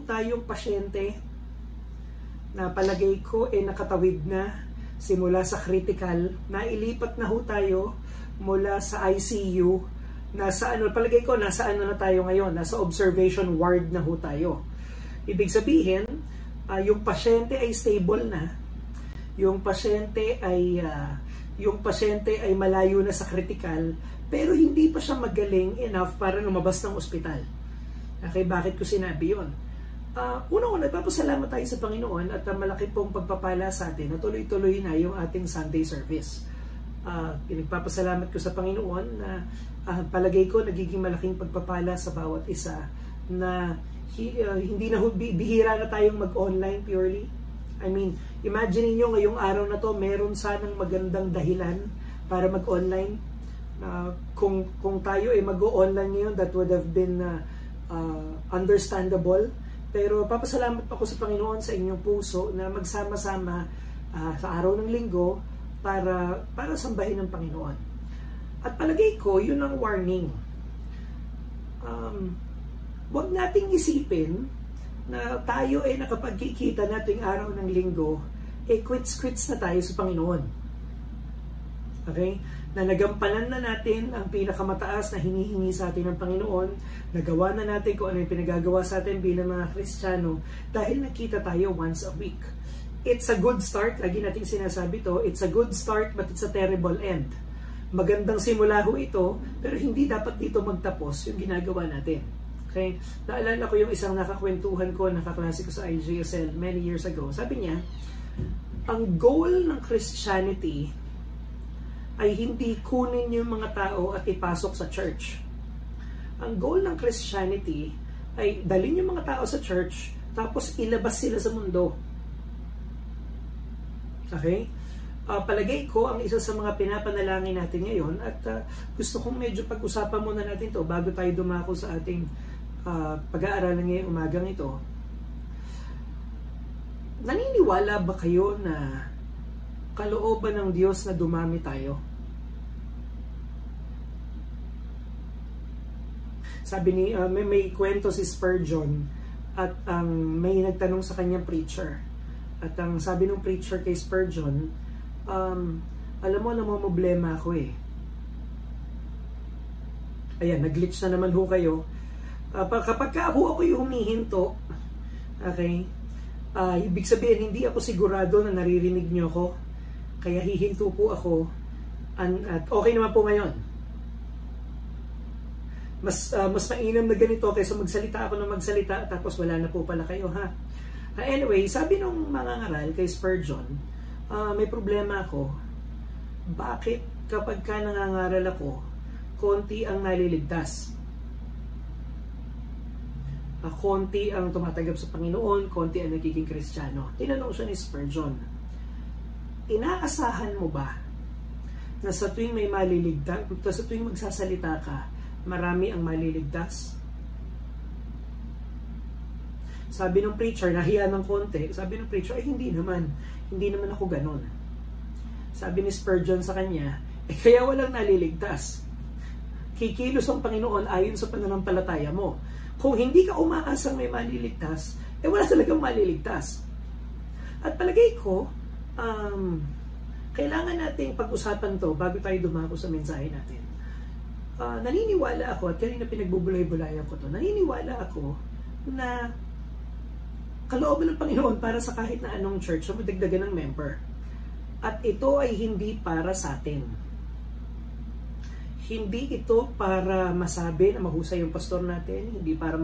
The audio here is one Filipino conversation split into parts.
tayong pasyente na palagay ko nakatawid na simula sa critical, nailipat na ho tayo mula sa ICU, nasa palagay ko nasa na tayo ngayon, nasa observation ward na ho tayo. Ibig sabihin, yung pasyente ay stable na, yung pasyente ay malayo na sa critical, pero hindi pa siya magaling enough para lumabas ng ospital. Okay, bakit ko sinabi yun? Unang-una, nagpapasalamat tayo sa Panginoon at malaki pong pagpapala sa atin na tuloy-tuloy na yung ating Sunday service. Nagpapasalamat ko sa Panginoon na palagay ko nagiging malaking pagpapala sa bawat isa na hindi na bihira na tayong mag-online purely. I mean, imagine niyo ngayong araw na to, meron sanang magandang dahilan para mag-online. Kung tayo ay mag-online ngayon, that would have been understandable. Pero papasalamat ako sa Panginoon sa inyong puso na magsama-sama sa araw ng linggo para sambahin ng Panginoon. At palagay ko, yun ang warning. Huwag nating isipin na tayo ay nakapagkikita nating araw ng linggo, quits na tayo sa Panginoon. Okay? Na nagampanan na natin ang pinakamataas na hinihingi sa atin ng Panginoon, nagawa na natin kung ano yung pinagagawa sa atin bilang mga Kristiyano dahil nakita tayo once a week. It's a good start, lagi nating sinasabi to, it's a good start but it's a terrible end. Magandang simula ho ito, pero hindi dapat dito magtapos yung ginagawa natin. Okay? Naalala ko yung isang nakakwentuhan ko, nakaklase ko sa IGSL many years ago. Sabi niya, ang goal ng Christianity ay hindi kunin yung mga tao at ipasok sa church. Ang goal ng Christianity ay dalhin yung mga tao sa church tapos ilabas sila sa mundo. Okay? Palagay ko ang isa sa mga pinapanalangin natin ngayon at gusto kong medyo pag-usapan muna natin to bago tayo dumako sa ating pag-aaralan ngayong umagang ito. Naniniwala ba kayo na kalooban ng Diyos na dumami tayo? Sabi ni may kwento si Spurgeon at may nagtanong sa kanyang preacher. At ang sabi ng preacher kay Spurgeon, alam mo, namomroblema ako eh. Ayan, nag-glitch na naman ho kayo. Kapag ako'y humihinto, okay, ibig sabihin, hindi ako sigurado na naririnig niyo ako. Kaya hihinto po ako. At okay naman po ngayon. Mas mainam na ganito kaysa magsalita ako ng magsalita tapos wala na po pala kayo, ha? Anyway, sabi nung mga ngaral kay Spurgeon, may problema ako. Bakit kapag ka nangangaral ako, konti ang naliligtas? Konti ang tumatagap sa Panginoon, konti ang nagiging Kristiyano. Tinanong siya ni Spurgeon, inaasahan mo ba na sa tuwing may maliligtas, sa tuwing magsasalita ka, marami ang maliligtas? Sabi ng preacher, nahiya ng konti, sabi ng preacher, ay hindi naman ako ganon. Sabi ni Spurgeon sa kanya, kaya walang naliligtas. Kikilos ang Panginoon ayon sa pananampalataya mo. Kung hindi ka umaasang may maliligtas, wala talagang maliligtas. At palagay ko, kailangan nating pag-usapan to bago tayo dumako sa mensahe natin. Naniniwala ako, at kanina pinagbubulay-bulayan ko to, naniniwala ako na kalooban ng Panginoon para sa kahit na anong church na madagdagan ng member. At ito ay hindi para sa atin. Hindi ito para masabi na mahusay yung pastor natin, hindi para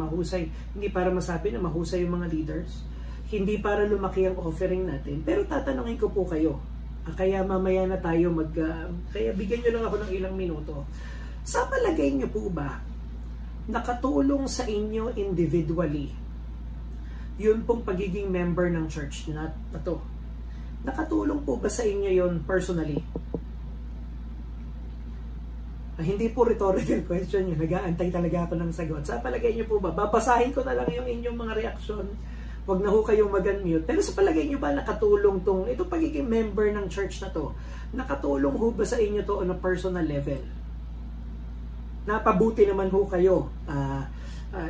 masabi na mahusay yung mga leaders, hindi para lumaki ang offering natin. Pero tatanungin ko po kayo, kaya mamaya na tayo kaya bigyan nyo lang ako ng ilang minuto. Sa palagay nyo po ba, nakatulong sa inyo individually yun pong pagiging member ng church na to? Nakatulong po ba sa inyo yun personally? Hindi po rhetorical question yun. Nag-aantay talaga ako ng sagot. Sa palagay nyo po ba? Babasahin ko na lang yung inyong mga reaksyon. Huwag na ho kayong mag-unmute. Pero sa palagay nyo ba nakatulong itong pagiging member ng church na to? Nakatulong ho ba sa inyo to on a personal level? Napabuti naman ho kayo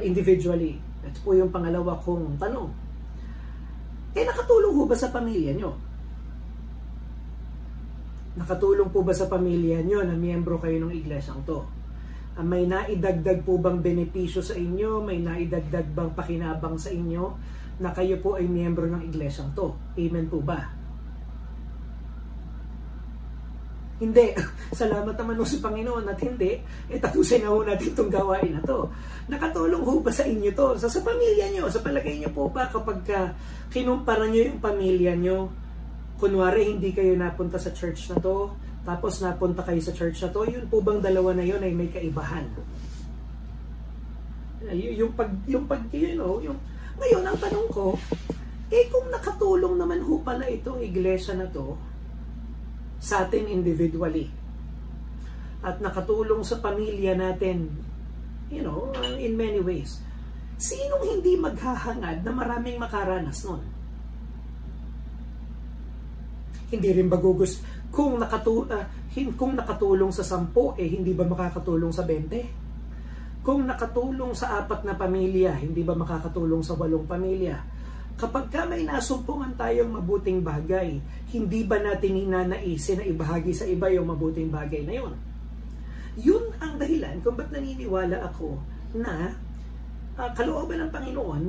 individually. Ito po yung pangalawa kong tanong. Nakatulong po ba sa pamilya nyo? Nakatulong po ba sa pamilya nyo na miyembro kayo ng iglesyang to? May naidagdag po bang benepisyo sa inyo? May naidagdag bang pakinabang sa inyo na kayo po ay miyembro ng iglesyang to? Amen po ba? Hindi. Salamat naman sa Panginoon at hindi. Tapusin na ho natin itong gawain na to. Nakatulong ho ba sa inyo to? Sa pamilya nyo, sa palagay nyo po ba kapag kinumpara nyo yung pamilya nyo, kunwari hindi kayo napunta sa church na to, tapos napunta kayo sa church na to, yun po bang dalawa na yun ay may kaibahan? Ngayon ang tanong ko, kung nakatulong naman ho pala itong iglesia na to sa atin individually at nakatulong sa pamilya natin, in many ways, sinong hindi maghahangad na maraming makaranas nun? Hindi rin ba kung nakatulong sa 10, hindi ba makakatulong sa 20? Kung nakatulong sa 4 na pamilya, hindi ba makakatulong sa 8 pamilya? Kapag may nasumpungan tayong mabuting bagay, hindi ba natin hinanaisin na ibahagi sa iba yung mabuting bagay na yun? Yun ang dahilan kung ba't naniniwala ako na kalooban ng Panginoon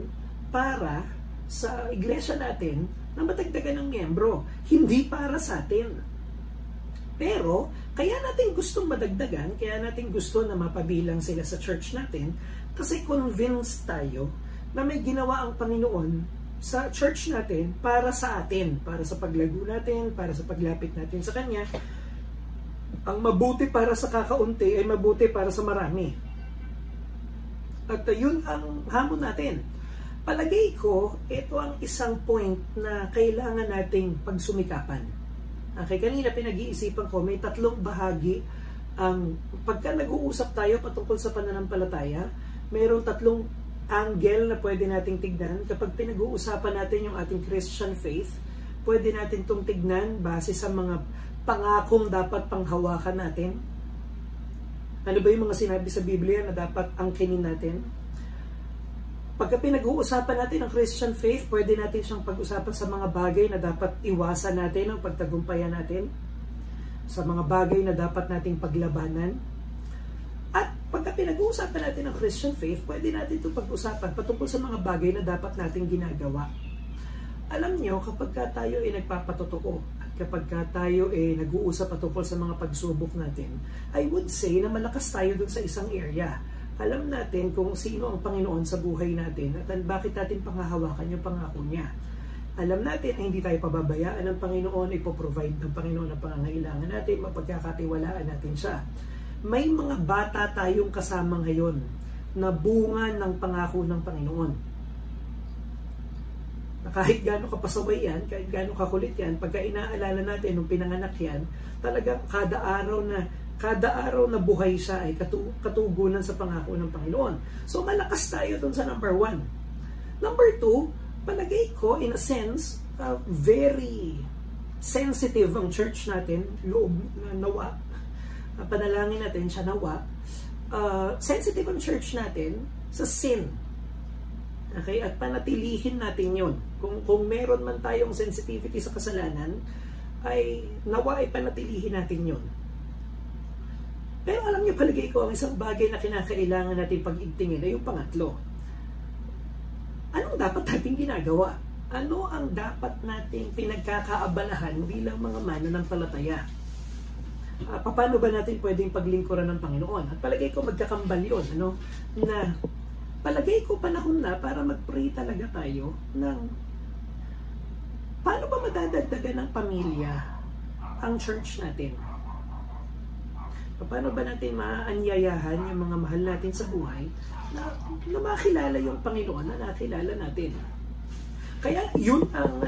para sa iglesia natin na matagdagan ng miyembro, hindi para sa atin. Pero, kaya natin gustong madagdagan, kaya natin gusto na mapabilang sila sa church natin, kasi convinced tayo na may ginawa ang Panginoon sa church natin para sa atin, para sa paglago natin, para sa paglapit natin sa Kanya. Ang mabuti para sa kakaunti ay mabuti para sa marami. At yun ang hamon natin. Palagay ko, ito ang isang point na kailangan nating pagsumikapan. Okay, kanina pinag-iisipan ko, may 3 bahagi ang pagka nag-uusap tayo patungkol sa pananampalataya, mayroong 3 angle na pwede nating tignan. Kapag pinag-uusapan natin yung ating Christian faith, pwede natin itong tignan base sa mga pangakong dapat panghawakan natin. Ano ba yung mga sinabi sa Biblia na dapat angkinin natin? Pagka pinag-uusapan natin ang Christian faith, pwede natin siyang pag-usapan sa mga bagay na dapat iwasan natin ang pagtagumpayan natin, sa mga bagay na dapat nating paglabanan. At pagka pinag-uusapan natin ang Christian faith, pwede natin itong pag-usapan patungkol sa mga bagay na dapat nating ginagawa. Alam nyo, kapag tayo ay nagpapatotoo at kapag tayo ay nag-uusap patungkol sa mga pagsubok natin, I would say na malakas tayo dun sa isang area. Alam natin kung sino ang Panginoon sa buhay natin at bakit natin panghahawakan yung pangako niya. Alam natin na hindi tayo pababayaan ng Panginoon, ipoprovide ng Panginoon ang pangangailangan natin, mapagkakatiwalaan natin siya. May mga bata tayong kasama ngayon na bunga ng pangako ng Panginoon. Na kahit gaano kapasaway yan, kahit gaano kakulit yan, pagka inaalala natin nung pinanganak yan, talagang kada araw na buhay siya ay katugunan sa pangako ng Panginoon. So malakas tayo dun sa number 1. Number 2, palagay ko in a sense, very sensitive ang church natin, loob nawa, panalangin natin siya nawa, sensitive ang church natin sa sin. Okay? At panatilihin natin yun. Kung meron man tayong sensitivity sa kasalanan, ay nawa ay panatilihin natin yun. Pero alam niyo, palagay ko, ang isang bagay na kinakailangan natin pag-igtingin ay yung pangatlo. Anong dapat natin ginagawa? Ano ang dapat nating pinagkakaabalahan bilang mga mananampalataya? Paano ba natin pwedeng paglingkuran ng Panginoon? At palagay ko magkakambal yun, na palagay ko panahon na para mag-pray talaga tayo ng paano ba madadagdagan ng pamilya ang church natin? Paano ba natin maaanyayahan yung mga mahal natin sa buhay na makilala yung Panginoon na nakilala natin? Kaya yun ang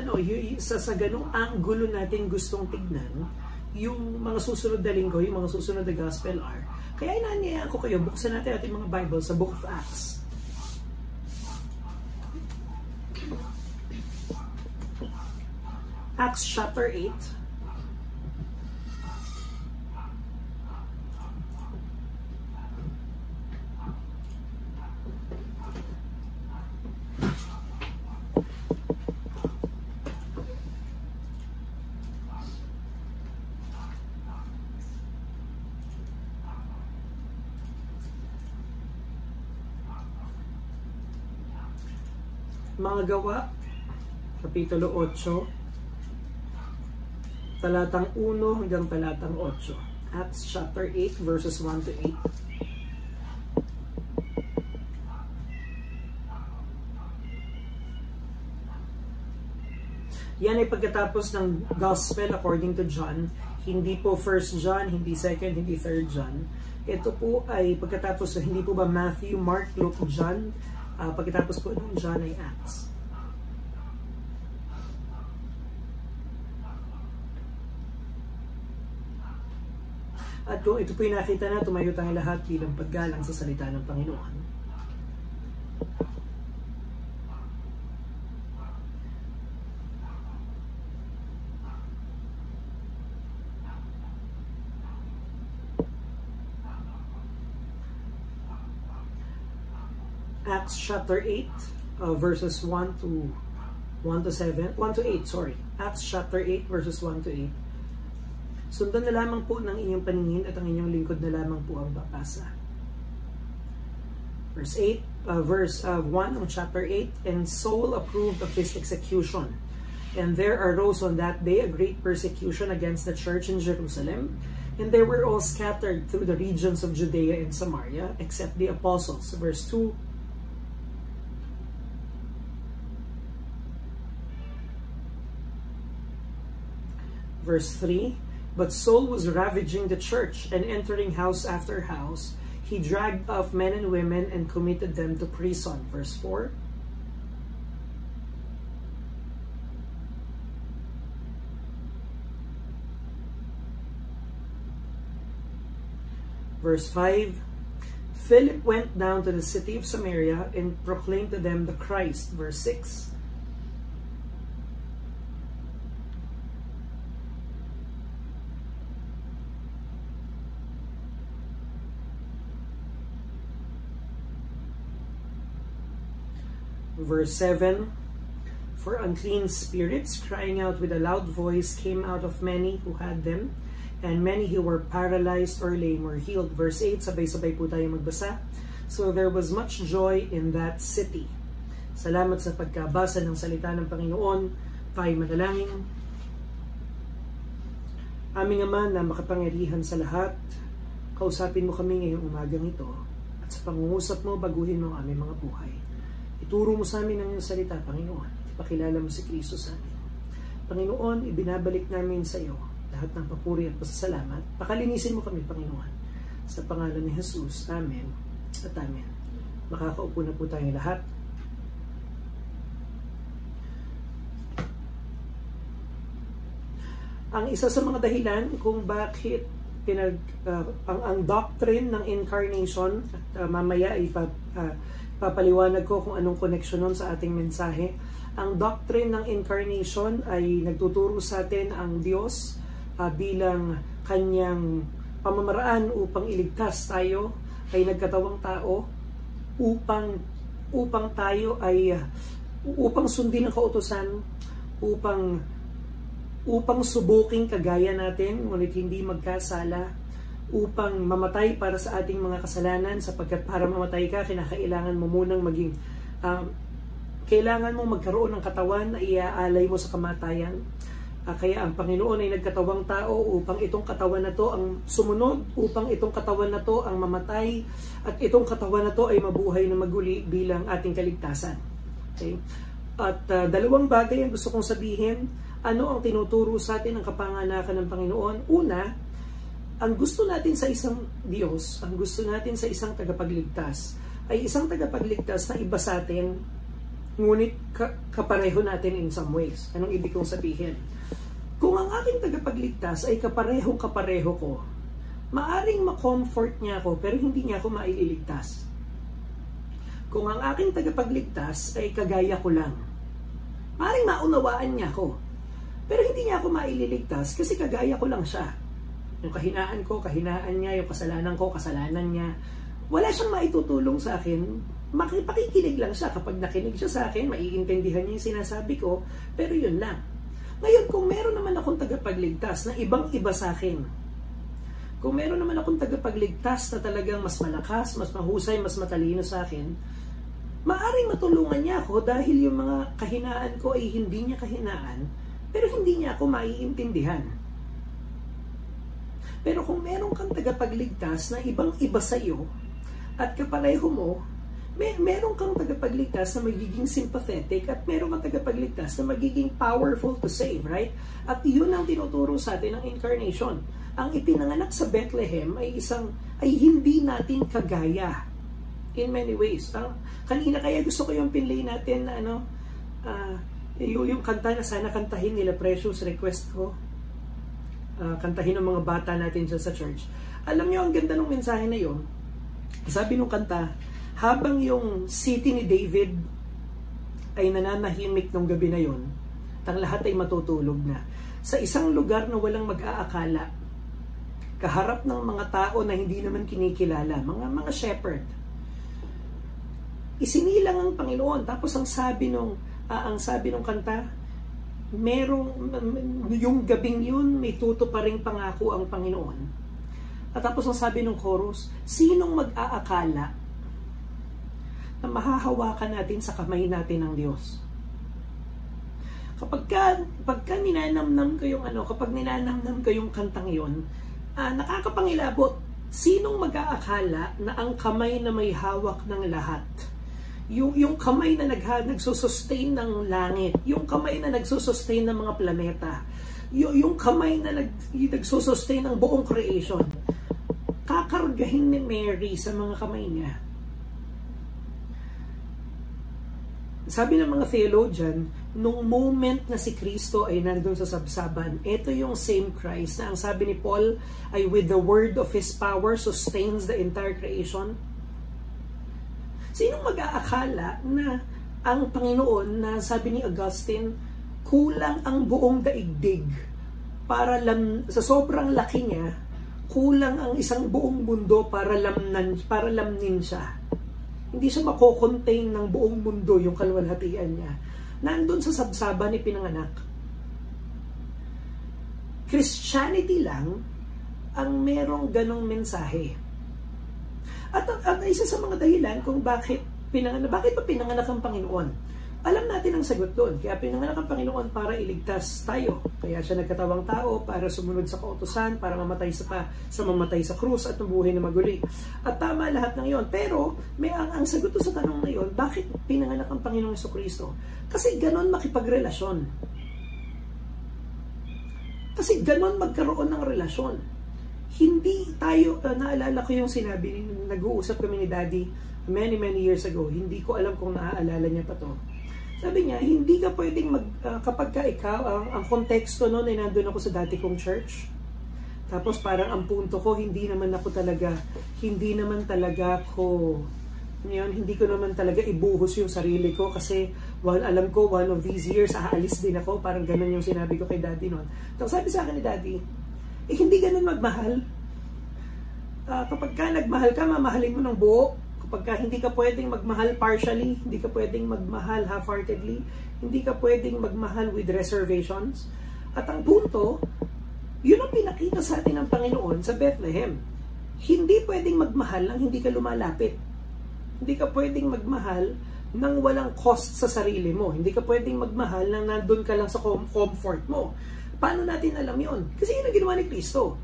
sa ganung anggulo natin gustong tignan yung mga susunod na linggo, yung mga susunod na gospel hour. Kaya inaanyayaan ko kayo, buksan natin ating mga Bible sa Book of Acts. Acts chapter 8. Mga Gawa, Kapitulo 8, talatang 1 hanggang talatang 8. Acts chapter 8, verses 1 to 8. Yan ay pagkatapos ng Gospel according to John. Hindi po 1 John, hindi 2nd, hindi 3rd John. Ito po ay pagkatapos, hindi po ba Matthew, Mark, Luke, John. Pagkatapos po ng John ay Acts. At kung ito po yung nakita na, tumayo tayong lahat bilang paggalang sa salita ng Panginoon. Acts chapter 8, verses 1 to 7, 1 to 8, sorry. Acts chapter 8, verses 1 to 8. Sundan na lamang po ng inyong paningin at ang inyong lingkod na lamang po ang babasa. Verse 1 of chapter 8, and Saul approved of his execution. And there arose on that day a great persecution against the church in Jerusalem, and they were all scattered through the regions of Judea and Samaria, except the apostles. Verse 2, Verse 3, but Saul was ravaging the church, and entering house after house, he dragged off men and women and committed them to prison. Verse 4, Verse 5, Philip went down to the city of Samaria and proclaimed to them the Christ. Verse 6, Verse 7, for unclean spirits, crying out with a loud voice, came out of many who had them, and many who were paralyzed or lame were healed. Verse 8, sabay-sabay po tayo magbasa. So there was much joy in that city. Salamat sa pagkabasa ng salita ng Panginoon. Tayo manalangin. Aming Ama na makapangyarihan sa lahat, kausapin mo kami ngayong umagang ito, at sa pangungusap mo, baguhin mo ang aming mga buhay. Ituro mo sa amin ang iyong salita, Panginoon. Ipakilala mo si Kristo sa amin. Panginoon, ibinabalik namin sa iyo lahat ng papuri at pasasalamat. Pakalinisin mo kami, Panginoon. Sa pangalan ni Jesus. Amen at Amen. Makakaupo na po tayong lahat. Ang isa sa mga dahilan kung bakit ang doctrine ng incarnation, at mamaya papaliwanag ko kung anong connection nun sa ating mensahe. Ang doctrine ng incarnation ay nagtuturo sa atin ang Diyos bilang kanyang pamamaraan upang iligtas tayo, ay nagkatawang tao upang tayo ay upang sundin ang kautusan, upang subuking kagaya natin ngunit hindi magkasala, upang mamatay para sa ating mga kasalanan, sapagkat para mamatay ka, kinakailangan mo munang kailangan mo magkaroon ng katawan na iaalay mo sa kamatayan. Kaya ang Panginoon ay nagkatawang tao upang itong katawan na to ang sumunod, upang itong katawan na to ang mamatay, at itong katawan na to ay mabuhay na maguli bilang ating kaligtasan. Okay? At dalawang bagay ang gusto kong sabihin. Ano ang tinuturo sa atin ng kapanganakan ng Panginoon? Una, ang gusto natin sa isang Diyos, ang gusto natin sa isang tagapagligtas, ay isang tagapagligtas na iba sa atin, ngunit kapareho natin in some ways. Anong ibig kong sabihin? Kung ang aking tagapagligtas ay kapareho ko, maaring ma-comfort niya ako pero hindi niya ako maililigtas. Kung ang aking tagapagligtas ay kagaya ko lang, maaring maunawaan niya ako pero hindi niya ako maililigtas kasi kagaya ko lang siya. Yung kahinaan ko, kahinaan niya, yung kasalanan ko, kasalanan niya. Wala siyang maitutulong sa akin. Makipakikinig lang siya. Kapag nakinig siya sa akin, maiintindihan niya yung sinasabi ko, pero yun lang. Ngayon, kung meron naman akong tagapagligtas na ibang-iba sa akin, kung meron naman akong tagapagligtas na talagang mas malakas, mas mahusay, mas matalino sa akin, Maaring matulungan niya ako dahil yung mga kahinaan ko ay hindi niya kahinaan, pero hindi niya ako maiintindihan. Pero kung meron kang tagapagligtas na ibang-iba sa iyo, at kapareho mo, meron kang tagapagligtas na magiging sympathetic at meron kang tagapagligtas na magiging powerful to save, right? At yun ang tinuturo sa atin ng incarnation. Ang ipinanganak sa Bethlehem ay hindi natin kagaya in many ways. Kanina kaya gusto ko yung pinlay natin na yung kanta na sana kantahin nila, Precious, request ko. Kantahin ng mga bata natin dyan sa church. Alam nyo, ang ganda ng mensahe na yun. Sabi nung kanta, habang yung city ni David ay nananahimik nung gabi na yun, ang lahat ay matutulog na. Sa isang lugar na walang mag-aakala, kaharap ng mga tao na hindi naman kinikilala, mga shepherd, isinilang ang Panginoon. Tapos ang sabi nung kanta, yung gabing yun, may tutuparing pangako ang Panginoon. At tapos ang sabi ng chorus, sinong mag-aakala na mahahawakan natin sa kamay natin ng Diyos? Kapag ninanamnam ko yung kantang yun, nakakapangilabot. Sinong mag-aakala na ang kamay na may hawak ng lahat, yung kamay na nagsusustain ng langit, yung kamay na nagsusustain ng mga planeta, yung kamay na nagsusustain ng buong creation, kakargahin ni Mary sa mga kamay niya. Sabi ng mga theologian, nung moment na si Kristo ay nandun sa sabsaban, ito yung same Christ na ang sabi ni Paul ay with the word of His power sustains the entire creation. Sinong mag-aakala na ang Panginoon, na sabi ni Augustine, kulang ang buong daigdig para sa sobrang laki niya, kulang ang isang buong mundo para lamnin siya. Hindi siya mako-contain ng buong mundo, yung kalwalhatian niya. Nandun sa sabsaban ni pinanganak. Christianity lang ang merong ganong mensahe. At isa sa mga dahilan kung bakit ba pinanganak ang Panginoon? Alam natin ang sagot doon. Kaya pinanganak ang Panginoon para iligtas tayo. Kaya siya nagkatawang tao para sumunod sa kautusan, para mamatay sa krus at mabuhay na maguli. At tama lahat ng iyon. Pero ang sagot sa tanong na iyon, bakit pinanganak ang Panginoong Jesucristo? Kasi ganon makipagrelasyon. Kasi ganon magkaroon ng relasyon. Hindi tayo, naalala ko yung sinabi, nag-uusap kami ni Daddy many years ago. Hindi ko alam kung naaalala niya pa to. Sabi niya, hindi ka pwedeng kapag ka ikaw, ang konteksto noon ay nandun ako sa dati kong church. Tapos parang ang punto ko, hindi naman ko naman talaga ibuhos yung sarili ko kasi alam ko one of these years aalis din ako. Parang ganun yung sinabi ko kay Daddy noon. Tapos sabi sa akin ni Daddy, hindi ganun magmahal. Kapag ka nagmahal ka, mamahalin mo ng buo. Kapag ka hindi ka pwedeng magmahal partially, hindi ka pwedeng magmahal half-heartedly, hindi ka pwedeng magmahal with reservations. At ang punto, yun ang pinakita sa atin ng Panginoon sa Bethlehem. Hindi pwedeng magmahal nang hindi ka lumalapit. Hindi ka pwedeng magmahal nang walang cost sa sarili mo. Hindi ka pwedeng magmahal nang nandun ka lang sa comfort mo. Paano natin alam yon? Kasi yun ang ginawa ni Kristo.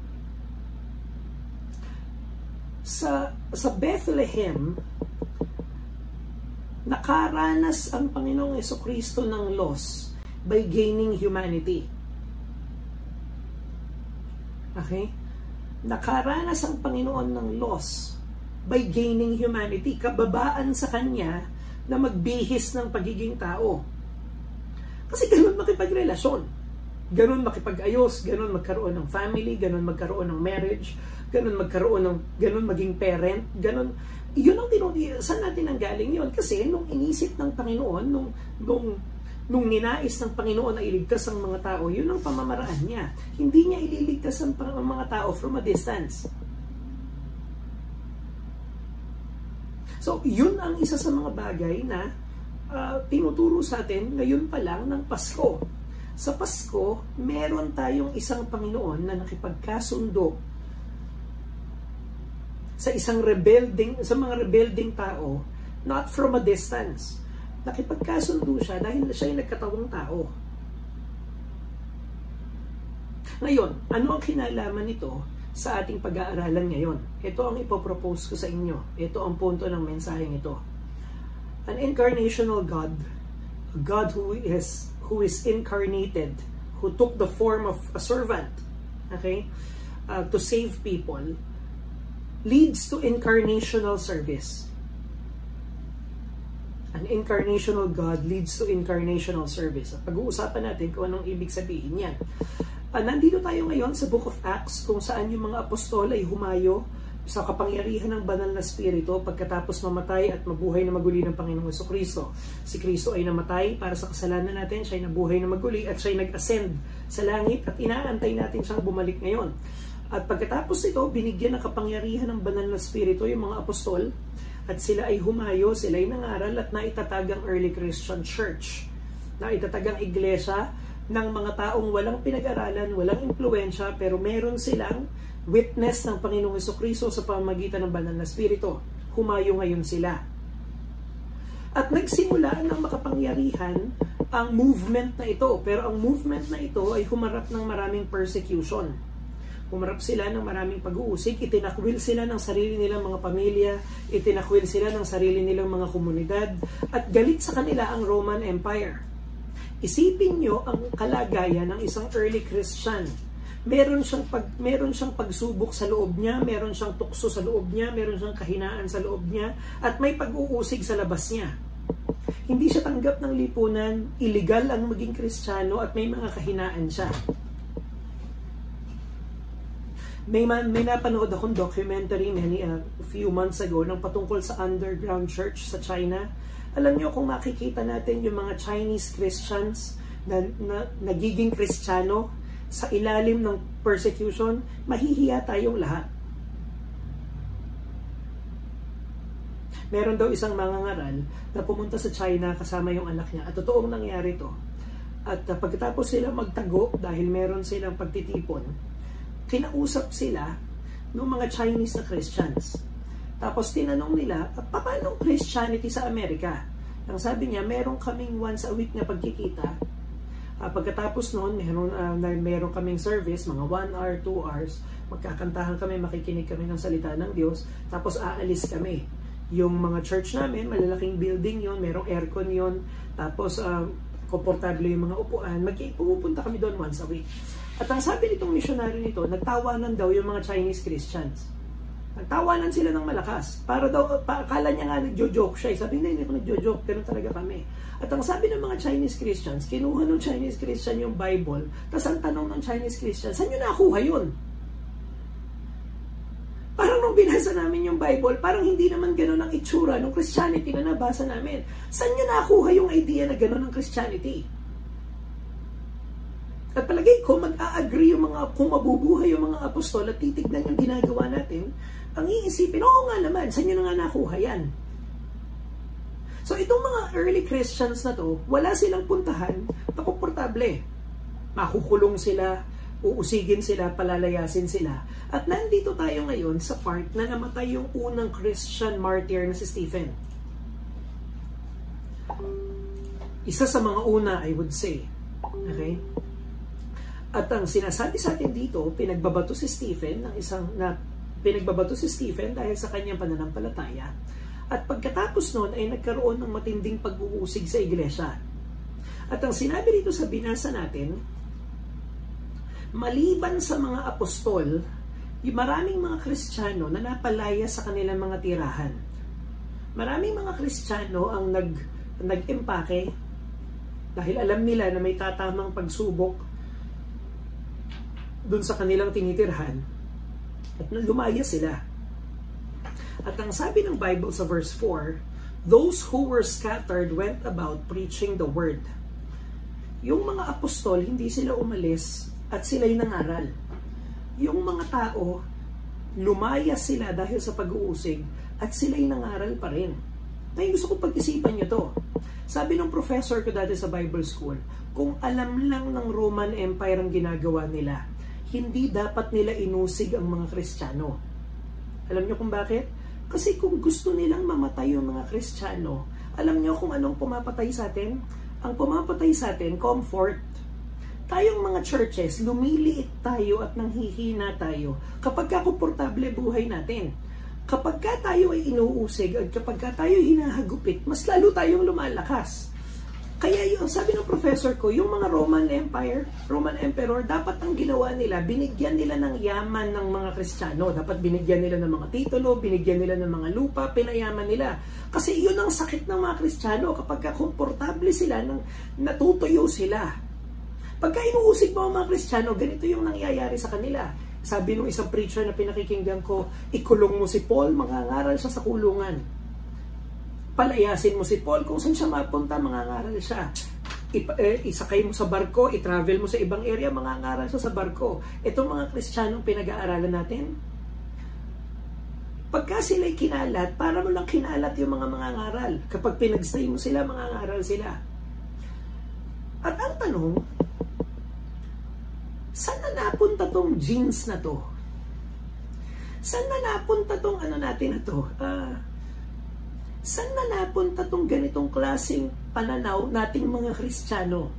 Sa Bethlehem, nakaranas ang Panginoong Jesucristo ng loss by gaining humanity. Okay? Nakaranas ang Panginoon ng loss by gaining humanity. Kababaan sa Kanya na magbihis ng pagiging tao. Kasi ganun makipagrelasyon. Ganun makipag-ayos, ganun magkaroon ng family, ganun magkaroon ng marriage, ganun maging parent, ganun. Yun ang saan natin ang galing yun? Kasi nung inisip ng Panginoon, nung ninais ng Panginoon na iligtas ang mga tao, yun ang pamamaraan niya. Hindi niya ililigtas ang mga tao from a distance. So, yun ang isa sa mga bagay na tinuturo sa atin ngayon pa lang ng Pasko. Sa Pasko, meron tayong isang Panginoon na nakipagkasundo sa mga rebelding tao not from a distance. Nakipagkasundo siya dahil siya ay nagkatawang tao. Ngayon, ano ang kinalaman nito sa ating pag-aaralan ngayon? Ito ang ipopropose ko sa inyo. Ito ang punto ng mensaheng ito. An incarnational God, a God who is incarnated, who took the form of a servant, okay, to save people, leads to incarnational service. An incarnational God leads to incarnational service. At pag-uusapan natin kung anong ibig sabihin yan. Nandito tayo ngayon sa Book of Acts kung saan yung mga apostol ay humayo sa kapangyarihan ng banal na spirito pagkatapos mamatay at mabuhay na maguli ng Panginoong Jesucristo. Si Kristo ay namatay para sa kasalanan natin, siya ay nabuhay na maguli at siya ay nag-ascend sa langit at inaantay natin siyang bumalik ngayon. At pagkatapos ito, binigyan ng kapangyarihan ng banal na spirito yung mga apostol at sila ay humayo, sila ay nangaral at naitatag ang early Christian church. Naitatag ang iglesia ng mga taong walang pinag-aralan, walang impluensya, pero meron silang witness ng Panginoong Jesucristo sa pamamagitan ng banal na spirito. Humayo ngayon sila. At nagsimula ng makapangyarihan ang movement na ito. Pero ang movement na ito ay humarap ng maraming persecution. Humarap sila ng maraming pag-uusig, itinakwil sila ng sarili nilang mga pamilya, itinakwil sila ng sarili nilang mga komunidad, at galit sa kanila ang Roman Empire. Isipin nyo ang kalagayan ng isang early Christian. Meron siyang pagsubok sa loob niya, meron siyang tukso sa loob niya, meron siyang kahinaan sa loob niya, at may pag-uusig sa labas niya. Hindi siya tanggap ng lipunan, illegal ang maging Kristiyano, at may mga kahinaan siya. May napanood akong documentary a few months ago ng patungkol sa underground church sa China. Alam niyo, kung makikita natin yung mga Chinese Christians na nagiging Kristiyano sa ilalim ng persecution, mahihiya tayong lahat. Meron daw isang mangangaral na pumunta sa China kasama yung anak niya at totoong nangyari to. At pagkatapos sila magtago dahil meron silang pagtitipon, kinausap sila ng mga Chinese na Christians. Tapos tinanong nila, paano Christianity sa Amerika? Ang sabi niya, meron kaming once a week na pagkikita. Pagkatapos noon, meron kaming service, mga 1 hour, 2 hours. Magkakantahan kami, makikinig kami ng salita ng Diyos. Tapos aalis kami. Yung mga church namin, malalaking building yon, merong aircon yon. Tapos komportable yung mga upuan. Pupunta kami doon once a week. At ang sabi nitong missionary nito, nagtawanan daw yung mga Chinese Christians. Nagtawanan sila ng malakas. Para daw, akala niya nga nagjo-joke siya. Sabi niya, hindi ako nagjo-joke. Ganun talaga kami. At ang sabi ng mga Chinese Christians, kinuha ng Chinese Christian yung Bible, tapos ang tanong ng Chinese Christian, saan nyo nakuha yun? Parang nung binasa namin yung Bible, parang hindi naman ganun ang itsura ng Christianity na nabasa namin. Saan nyo nakuha yung idea na ganun ang Christianity? At palagay ko, mag-a-agree yung mga, kung mabubuhay yung mga apostol at titignan yung ginagawa natin, ang iisipin, oo nga naman, saan nyo na nga nakuha yan? So itong mga early Christians na to, wala silang puntahan, pakomportable. Makukulong sila, uusigin sila, palalayasin sila. At nandito tayo ngayon sa part na namatay yung unang Christian martyr na si Stephen. Isa sa mga una, I would say. Okay? At ang sinasabi sa atin dito, pinagbabato si Stephen dahil sa kanyang pananampalataya. At pagkatapos noon ay nagkaroon ng matinding pag-uusig sa iglesia. At ang sinabi dito sa binasa natin, maliban sa mga apostol, yung maraming mga Kristiyano na napalaya sa kanilang mga tirahan. Maraming mga Kristiyano ang nag-empake dahil alam nila na may tatamang pagsubok dun sa kanilang tinitirhan at lumaya sila. At ang sabi ng Bible sa verse 4, those who were scattered went about preaching the word. Yung mga apostol, hindi sila umalis at sila'y nangaral. Yung mga tao, lumaya sila dahil sa pag-uusig at sila'y nangaral pa rin. Ngayon gusto ko pag-isipan nyo to. Sabi ng professor ko dati sa Bible School, kung alam lang ng Roman Empire ang ginagawa nila, hindi dapat nila inusig ang mga Kristiyano. Alam nyo kung bakit? Kasi kung gusto nilang mamatay yung mga Kristiyano, alam niyo kung anong pumapatay sa atin? Ang pumapatay sa atin, comfort. Tayong mga churches, lumiliit tayo at nanghihina tayo kapag komportable buhay natin. Kapag tayo ay inuusig at kapag tayo hinahagupit, mas lalo tayong lumalakas. Kaya yung sabi ng professor ko, yung mga Roman Emperor, dapat ang ginawa nila, binigyan nila ng yaman ng mga Kristiyano. Dapat binigyan nila ng mga titulo, binigyan nila ng mga lupa, pinayaman nila. Kasi yun ang sakit ng mga Kristiyano kapag komportable sila, natutuyo sila. Pagka inuusig mo ang mga Kristiyano, ganito yung nangyayari sa kanila. Sabi nung isang preacher na pinakikinggan ko, ikulong mo si Paul, mangangaral siya sa kulungan. Palayasin mo si Paul, kung saan siya mapunta, mangangaral siya. Isakay mo sa barko, i-travel mo sa ibang area, mangangaral siya sa barko. Itong mga Kristiyanong pinag-aaralan natin, pagka sila'y kinalat, para mo lang kinalat yung mga mangangaral. Kapag pinagstay mo sila, mangangaral sila. At ang tanong, saan na napunta tong genes na to? Saan na napunta tong ano natin na to? Saan na napunta tong ganitong klaseng pananaw nating mga Kristiyano?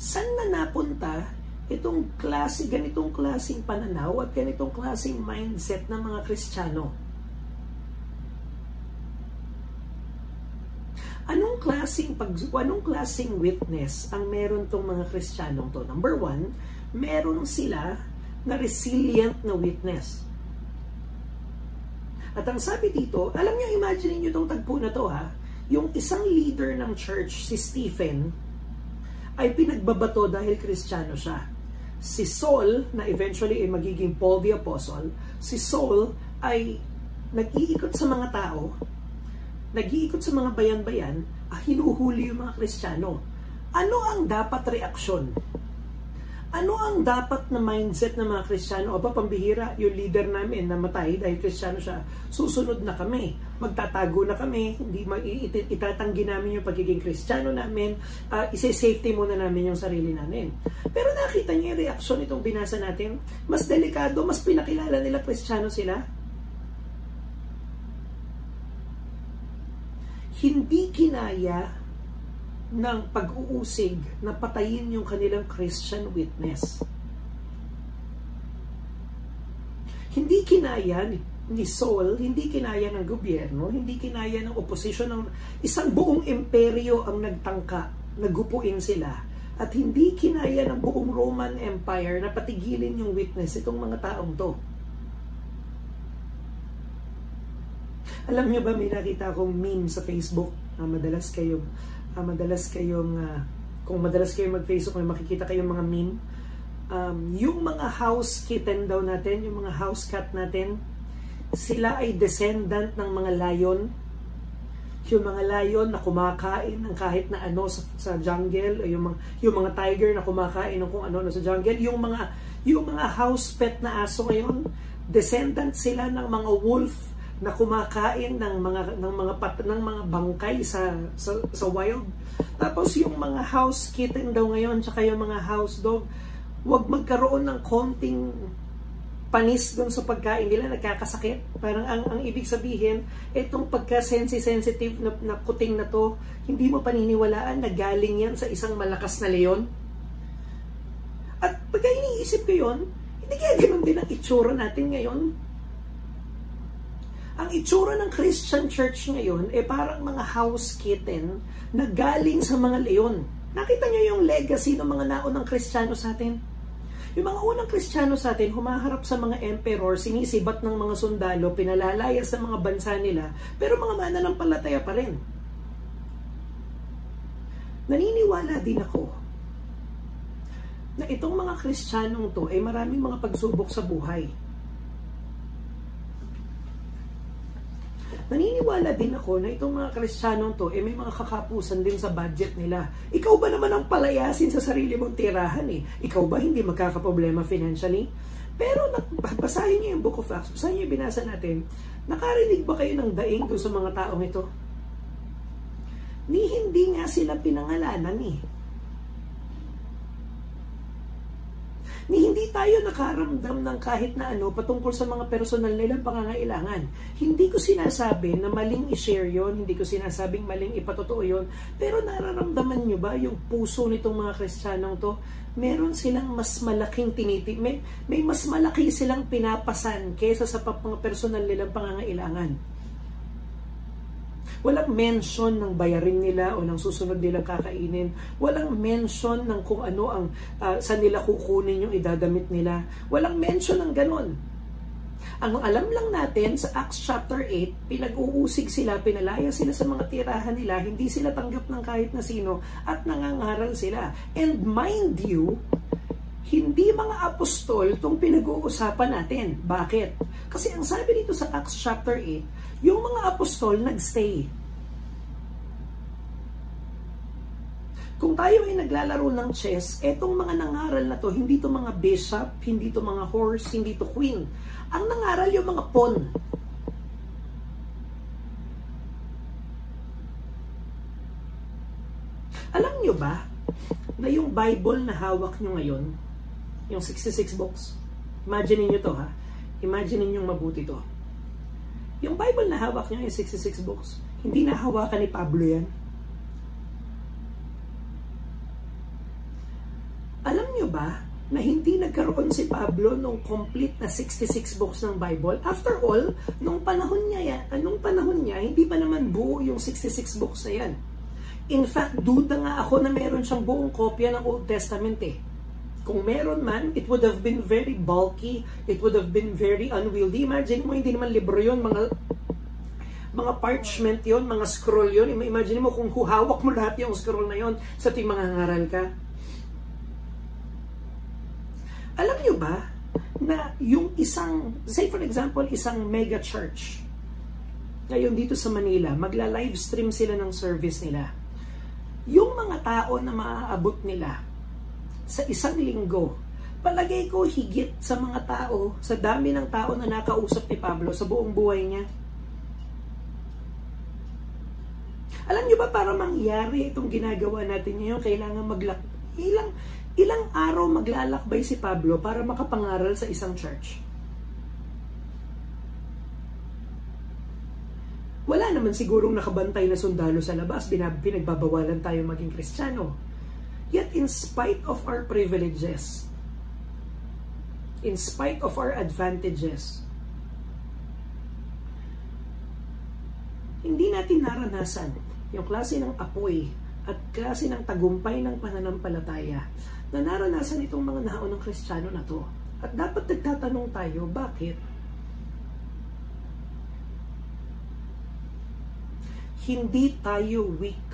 Saan na napunta itong ganitong klaseng pananaw at ganitong klaseng mindset ng mga Kristiyano? Anong klaseng witness ang meron tong mga Kristiyanong to? Number one, meron sila na resilient na witness. At ang sabi dito, alam niyo, imagine niyo itong tagpo na to ha, yung isang leader ng church, si Stephen, ay pinagbabato dahil Kristiyano siya. Si Saul, na eventually ay magiging Paul the Apostle, si Saul ay nag-iikot sa mga tao, nag-iikot sa mga bayan-bayan, hinuhuli yung mga Kristiyano. Ano ang dapat reaksyon? Ano ang dapat na mindset ng mga Kristiyano? Aba, pambihira, yung leader namin namatay dahil Kristiyano siya, susunod na kami, magtatago na kami, hindi itatanggi namin yung pagiging Kristiyano namin, isa-safety muna namin yung sarili namin. Pero nakita niyo yung reaksyon itong binasa natin, mas delikado, mas pinakilala nila Kristiyano sila. Hindi kinaya ng pag-uusig na patayin yung kanilang Christian witness. Hindi kinaya ni Saul, hindi kinaya ng gobyerno, hindi kinaya ng oposisyon, ng isang buong imperyo ang nagtangka, nagupuin sila. At hindi kinaya ng buong Roman Empire na patigilin yung witness itong mga taong to. Alam niyo ba, may nakita akong meme sa Facebook, madalas kayong kung madalas kayong mag-Facebook, may makikita kayong mga meme. Yung mga house kitten daw natin, yung mga house cat natin, sila ay descendant ng mga lion. Yung mga lion na kumakain ng kahit na ano sa jungle, o yung mga tiger na kumakain ng kung ano sa jungle, yung mga house pet na aso ngayon, descendant sila ng mga wolf na kumakain ng mga bangkay sa wild. Tapos yung mga house kitten daw ngayon, tsaka yung mga house dog, wag magkaroon ng konting panis doon sa pagkain nila, nagkakasakit. Parang ang ibig sabihin, itong pagka-sensitive na kuting na to, hindi mo paniniwalaan na galing yan sa isang malakas na leon. At pagka iniisip ko yun, hindi kaya ganun din ang itsura natin ngayon. Ang itsura ng Christian church ngayon parang mga house kitten na galing sa mga leon. Nakita niyo yung legacy ng mga naunang Kristiyano sa atin? Yung mga unang Kristiyano sa atin, humaharap sa mga emperor, sinisibat ng mga sundalo, pinalalayas sa mga bansa nila, pero mga mananampalataya pa rin. Naniniwala din ako na itong mga Kristiyanong to ay maraming mga pagsubok sa buhay. Naniniwala din ako na itong mga Kristiyanong to, may mga kakapusan din sa budget nila. Ikaw ba naman ang palayasin sa sarili mong tirahan Ikaw ba hindi magkakaproblema financially? Pero basahin niyo yung Book of Acts, basahin niyo yung binasa natin, nakarinig ba kayo ng daing doon sa mga taong ito? Hindi nga sila pinangalanan Ni hindi tayo nakaramdam ng kahit na ano patungkol sa mga personal nilang pangangailangan. Hindi ko sinasabi na maling i-share yon, hindi ko sinasabing maling ipatotoo yon, pero nararamdaman nyo ba yung puso nitong mga Kristiyanong to? Meron silang mas malaking may mas malaki silang pinapasan kaysa sa mga personal nilang pangangailangan. Walang mention ng bayarin nila o ng susunod nilang kakainin. Walang mention ng kung ano ang saan nila kukunin yung idadamit nila. Walang mention ng ganon. Ang alam lang natin sa Acts chapter 8, pinag-uusig sila, pinalaya sila sa mga tirahan nila, hindi sila tanggap ng kahit na sino at nangangaral sila. And mind you, hindi mga apostol itong pinag-uusapan natin. Bakit? Kasi ang sabi dito sa Acts chapter 8, yung mga apostol nagstay. Kung tayo ay naglalaro ng chess, etong mga nangaral na to, hindi to mga bishop, hindi to mga horse, hindi to queen. Ang nangaral yung mga pawn. Alam nyo ba na yung Bible na hawak nyo ngayon, yung 66 books, imagine niyo to ha, imagine niyo mabuti to. Yung Bible na hawak niyo, yung 66 books, hindi nahawakan ni Pablo yan. Alam niyo ba na hindi nagkaroon si Pablo nung complete na 66 books ng Bible? After all, nung panahon niya, hindi pa naman buo yung 66 books na yan. In fact, duda nga ako na meron siyang buong kopya ng Old Testament eh. Kung meron man, it would have been very bulky, it would have been very unwieldy. Imagine mo, hindi naman libro yun, mga parchment yon, mga scroll yon. Imagine mo kung huhawak mo lahat yung scroll na yon sa tuwing mga ngaral ka. Alam nyo ba na yung isang, say for example, isang mega church, ngayon dito sa Manila, magla-live stream sila ng service nila. Yung mga tao na maaabot nila sa isang linggo, palagay ko higit sa mga tao, sa dami ng tao na nakausap ni Pablo sa buong buhay niya. Alam nyo ba, para mangyari itong ginagawa natin ngayon, kailangan ilang araw maglalakbay si Pablo para makapangaral sa isang church? Wala naman sigurong nakabantay na sundalo sa labas, pinagbabawalan tayo maging Kristiyano. Yet in spite of our privileges, in spite of our advantages, hindi natin naranasan yung klase ng apoy at klase ng tagumpay ng pananampalataya na naranasan itong mga naunang Kristiyano na to. At dapat nagtatanong tayo, bakit? Hindi tayo weak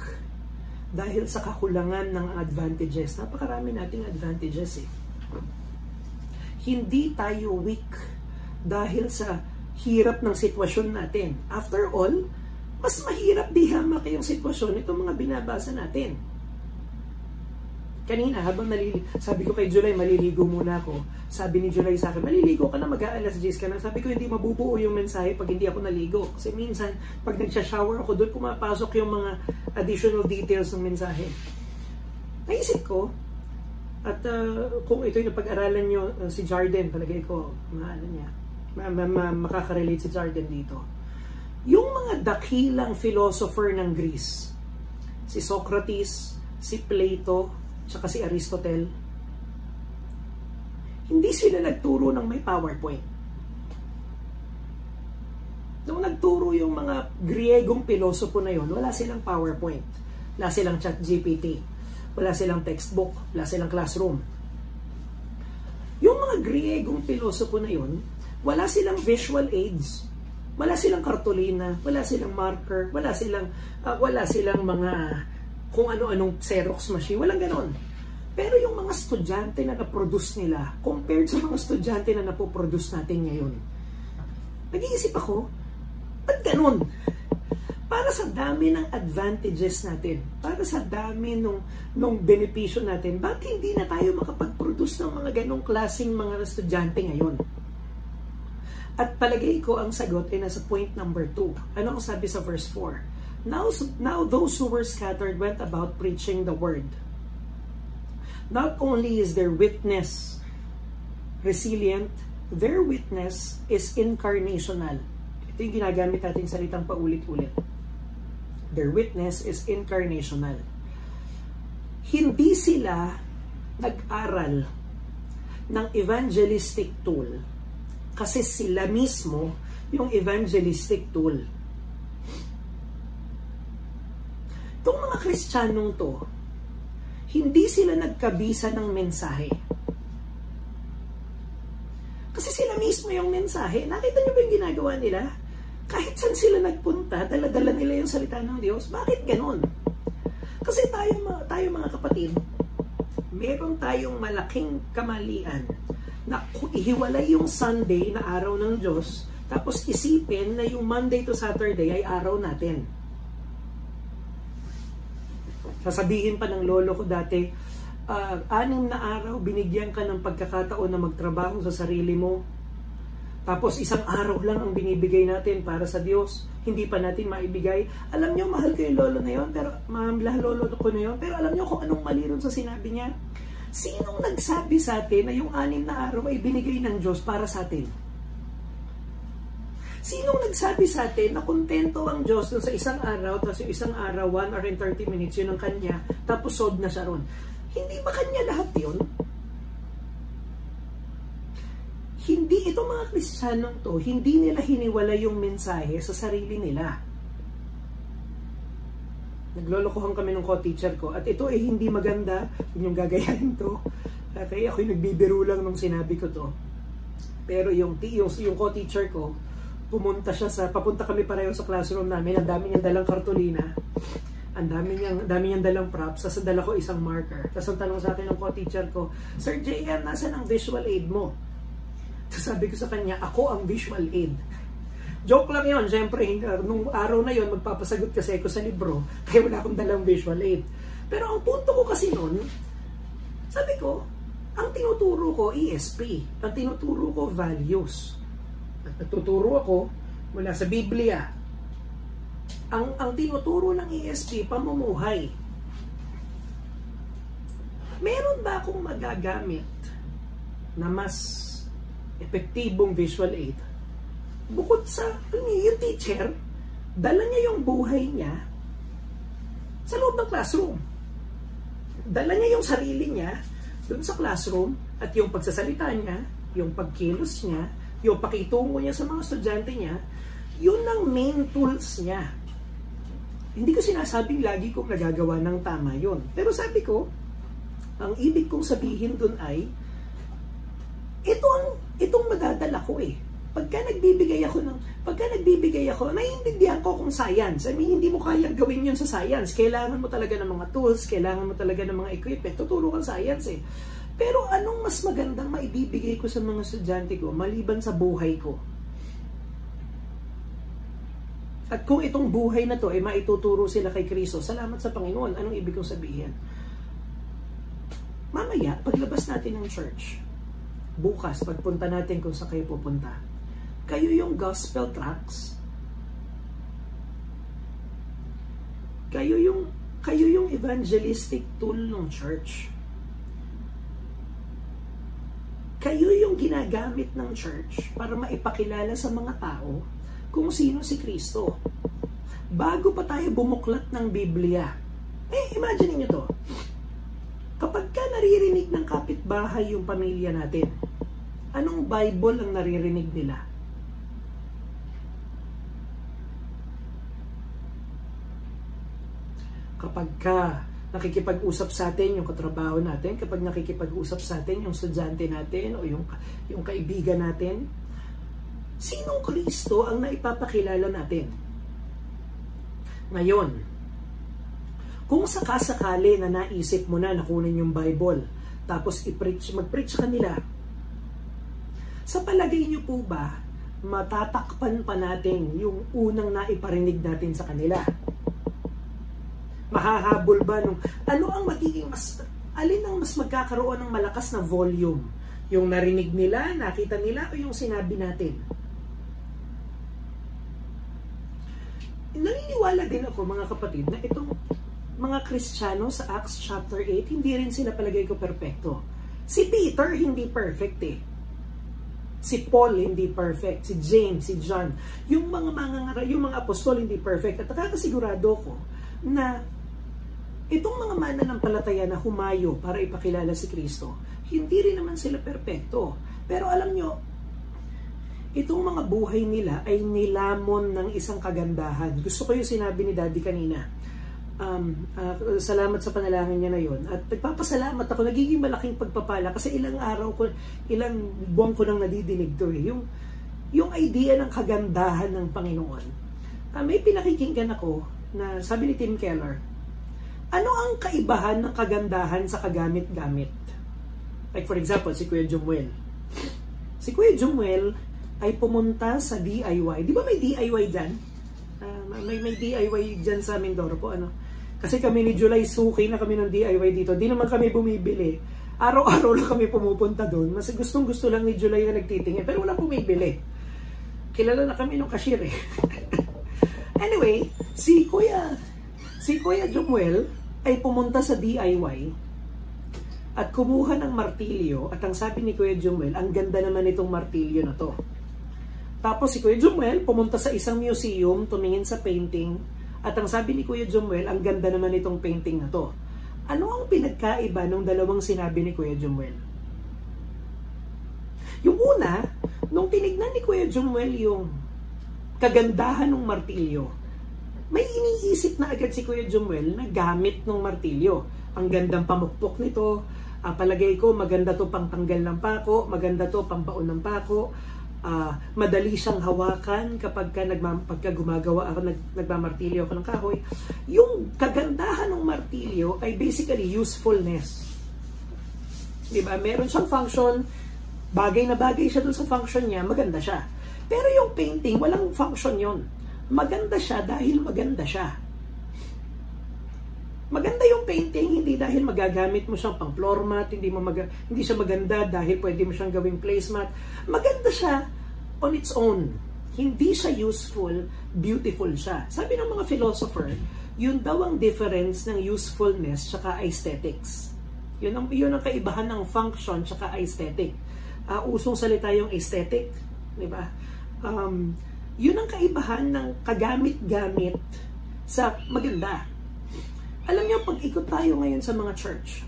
dahil sa kakulangan ng advantages. Napakarami nating advantages eh. Hindi tayo weak dahil sa hirap ng sitwasyon natin. After all, mas mahirap di hamak yung sitwasyon itong mga binabasa natin. Kanina, habang sabi ko kay July, maliligo muna ako. Sabi ni July sa akin, maliligo ka na, mag-aalas 10 ka na. Sabi ko, hindi mabubuo yung mensahe pag hindi ako naligo. Kasi minsan, pag nagsha-shower ako, doon pumapasok yung mga additional details ng mensahe. Naisip ko, at kung ito yung napag-aralan nyo, si Jarden, palagay ko, makaka-relate si Jarden dito. Yung mga dakilang philosopher ng Greece, si Socrates, si Plato, tsaka si Aristotle, hindi sila nagturo ng may PowerPoint. Nung nagturo yung mga Griegong pilosopo na yon, wala silang PowerPoint, wala silang ChatGPT, wala silang textbook, wala silang classroom. Yung mga Griegong pilosopo na yon, wala silang visual aids, wala silang kartolina, wala silang marker, wala silang mga kung ano-anong Xerox machine, walang ganon. Pero yung mga estudyante na na-produce nila, compared sa mga estudyante na napoproduce natin ngayon, nag-iisip ako, ba't ganon? Para sa dami ng advantages natin, para sa dami nung benepisyo natin, ba't hindi na tayo makapag-produce ng mga ganong klaseng mga estudyante ngayon? At palagay ko ang sagot ay nasa point number 2. Ano ang sabi sa verse 4? Now those who were scattered went about preaching the word. Not only is their witness resilient, their witness is incarnational. Ito yung ginagamit natin salitang paulit-ulit. Their witness is incarnational. Hindi sila nag-aral ng evangelistic tool kasi sila mismo yung evangelistic tool. Itong mga Kristiyanong to, hindi sila nagkabisa ng mensahe. Kasi sila mismo yung mensahe. Nakita niyo ba yung ginagawa nila? Kahit saan sila nagpunta, dala-dala nila yung salita ng Diyos. Bakit ganon? Kasi tayo mga kapatid, meron tayong malaking kamalian na ihiwalay yung Sunday na araw ng Diyos, tapos isipin na yung Monday to Saturday ay araw natin. Sasabihin pa ng lolo ko dati, 6 na araw binigyan ka ng pagkakataon na magtrabaho sa sarili mo. Tapos 1 araw lang ang binibigay natin para sa Diyos. Hindi pa natin maibigay. Alam niyo, mahal ko yung lolo na yun, pero lolo ko na yun, pero alam niyo kung anong mali ron sa sinabi niya? Sinong nagsabi sa atin na yung 6 na araw ay binigay ng Diyos para sa atin? Sinong nagsabi sa atin na kontento ang Diyos sa 1 araw, tapos yung 1 araw, 1 hour and 30 minutes, yun ang kanya, tapos sod na siya ron? Hindi ba kanya lahat yun? Hindi, itong mga Kristiyanong to, hindi nila hiniwala yung mensahe sa sarili nila. Naglolokohan kami ng co-teacher ko, at ito ay hindi maganda, yung gagayahin to. Kaya ako'y nagbibiro lang nung sinabi ko to. Pero yung co-teacher ko, papunta kami pareho sa classroom namin, ang dami niyang dalang kartolina, ang dami niyang dalang props, tapos dala ko isang marker. Tapos ang tanong sa akin ng co-teacher ko, Sir JM, nasaan ang visual aid mo? Tapos sabi ko sa kanya, ako ang visual aid. Joke lang yun, syempre, nung araw na yun, magpapasagot kasi ako sa libro, kaya wala akong dalang visual aid. Pero ang punto ko kasi nun, sabi ko, ang tinuturo ko ESP, ang tinuturo ko values. At natuturo ako mula sa Biblia. Ang tinuturo ng ESP, pamumuhay. Meron ba akong magagamit na mas epektibong visual aid? Bukod sa yung teacher, dala niya yung buhay niya sa loob ng classroom. Dala niya yung sarili niya dun sa classroom, at yung pagsasalita niya, yung pagkilos niya, yung pakitungo niya sa mga estudyante niya, yun ang main tools niya. Hindi ko sinasabing lagi kong nagagawa ng tama yun. Pero sabi ko, ang ibig kong sabihin dun ay, itong madadala ko eh. Pagka nagbibigay ako, naiintindihan ko kung science. I mean, hindi mo kayang gawin yun sa science. Kailangan mo talaga ng mga tools, kailangan mo talaga ng mga equipment. Tuturo kang science eh. Pero anong mas magandang maibibigay ko sa mga estudyante ko maliban sa buhay ko? At kung itong buhay na to ay maituturo sila kay Kristo, salamat sa Panginoon. Anong ibig kong sabihin? Mamaya, paglabas natin ng church, bukas, pagpunta natin kung saan kayo pupunta, kayo yung gospel tracts, kayo yung evangelistic tool ng church. Kayo yung ginagamit ng church para maipakilala sa mga tao kung sino si Kristo. Bago pa tayo bumuklat ng Biblia. Imagine niyo to. Kapag ka naririnig ng kapitbahay yung pamilya natin, anong Bible ang naririnig nila? Kapag ka nakikipag-usap sa atin yung katrabaho natin, kapag nakikipag-usap sa atin yung estudyante natin o yung kaibigan natin, sinong Kristo ang naipapakilala natin? Ngayon, kung sakasakali na naisip mo na kunin yung Bible, tapos mag-preach ka nila, sa palagay niyo po ba, matatakpan pa natin yung unang naiparinig natin sa kanila? Mahahabol ba nung ano ang magiging alin ang mas magkakaroon ng malakas na volume? Yung narinig nila, nakita nila, o yung sinabi natin? Naniniwala din ako, mga kapatid, na itong mga Kristiyano sa Acts chapter 8, hindi rin sila palagay ko perfecto. Si Peter hindi perfect eh. Si Paul hindi perfect, si James, si John, yung mga apostol hindi perfect. At nakakasigurado ko na itong mga mananampalataya na humayo para ipakilala si Kristo, hindi rin naman sila perpekto. Pero alam nyo, itong mga buhay nila ay nilamon ng isang kagandahan. Gusto ko yung sinabi ni Daddy kanina. Salamat sa panalangin niya na yun. At nagpapasalamat ako, nagiging malaking pagpapala kasi ilang buwan ko nang nadidinig to eh. Yung idea ng kagandahan ng Panginoon. May pinakikinggan ako na sabi ni Tim Keller, ano ang kaibahan ng kagandahan sa kagamit-gamit? Like for example, si Kuya Jumuel. Si Kuya Jumuel ay pumunta sa DIY. Di ba may DIY dyan? May DIY dyan sa Mindoro po. Kasi kami ni July, suki na kami ng DIY dito. Di naman kami bumibili. Araw-araw lang kami pumupunta doon. Mas gustong-gusto lang ni July na nagtitingin. Pero wala bumibili. Kilala na kami ng cashier eh. Anyway, si Kuya Jumuel ay pumunta sa DIY at kumuha ng martilyo. At ang sabi ni Kuya Jumuel, ang ganda naman itong martilyo na to. Tapos si Kuya Jumuel pumunta sa isang museum, tumingin sa painting. At ang sabi ni Kuya Jumuel, ang ganda naman itong painting na to. Ano ang pinagkaiba ng dalawang sinabi ni Kuya Jumuel? Yung una, nung tinignan ni Kuya Jumuel yung kagandahan ng martilyo, may iniisip na agad si Kuya Jumuel na gamit ng martilyo. Ang gandang pamukpok nito, palagay ko maganda to pang tanggal ng pako, maganda to pang baon ng pako, madali siyang hawakan pagka gumagawa ako, nagmamartilyo ako ng kahoy. Yung kagandahan ng martilyo ay basically usefulness. Diba? Meron siyang function, bagay na bagay siya dun sa function niya, maganda siya. Pero yung painting, walang function yon. Maganda siya dahil maganda siya. Maganda yung painting, hindi dahil magagamit mo siyang pang floor mat, hindi siya maganda dahil pwede mo siyang gawing placemat. Maganda siya on its own. Hindi siya useful, beautiful siya. Sabi ng mga philosopher, yun daw ang difference ng usefulness tsaka aesthetics. Yun ang kaibahan ng function tsaka aesthetic. Usong salita yung aesthetic, di ba? Yun ang kaibahan ng kagamit-gamit sa maganda. Alam niyo, pag ikot tayo ngayon sa mga church,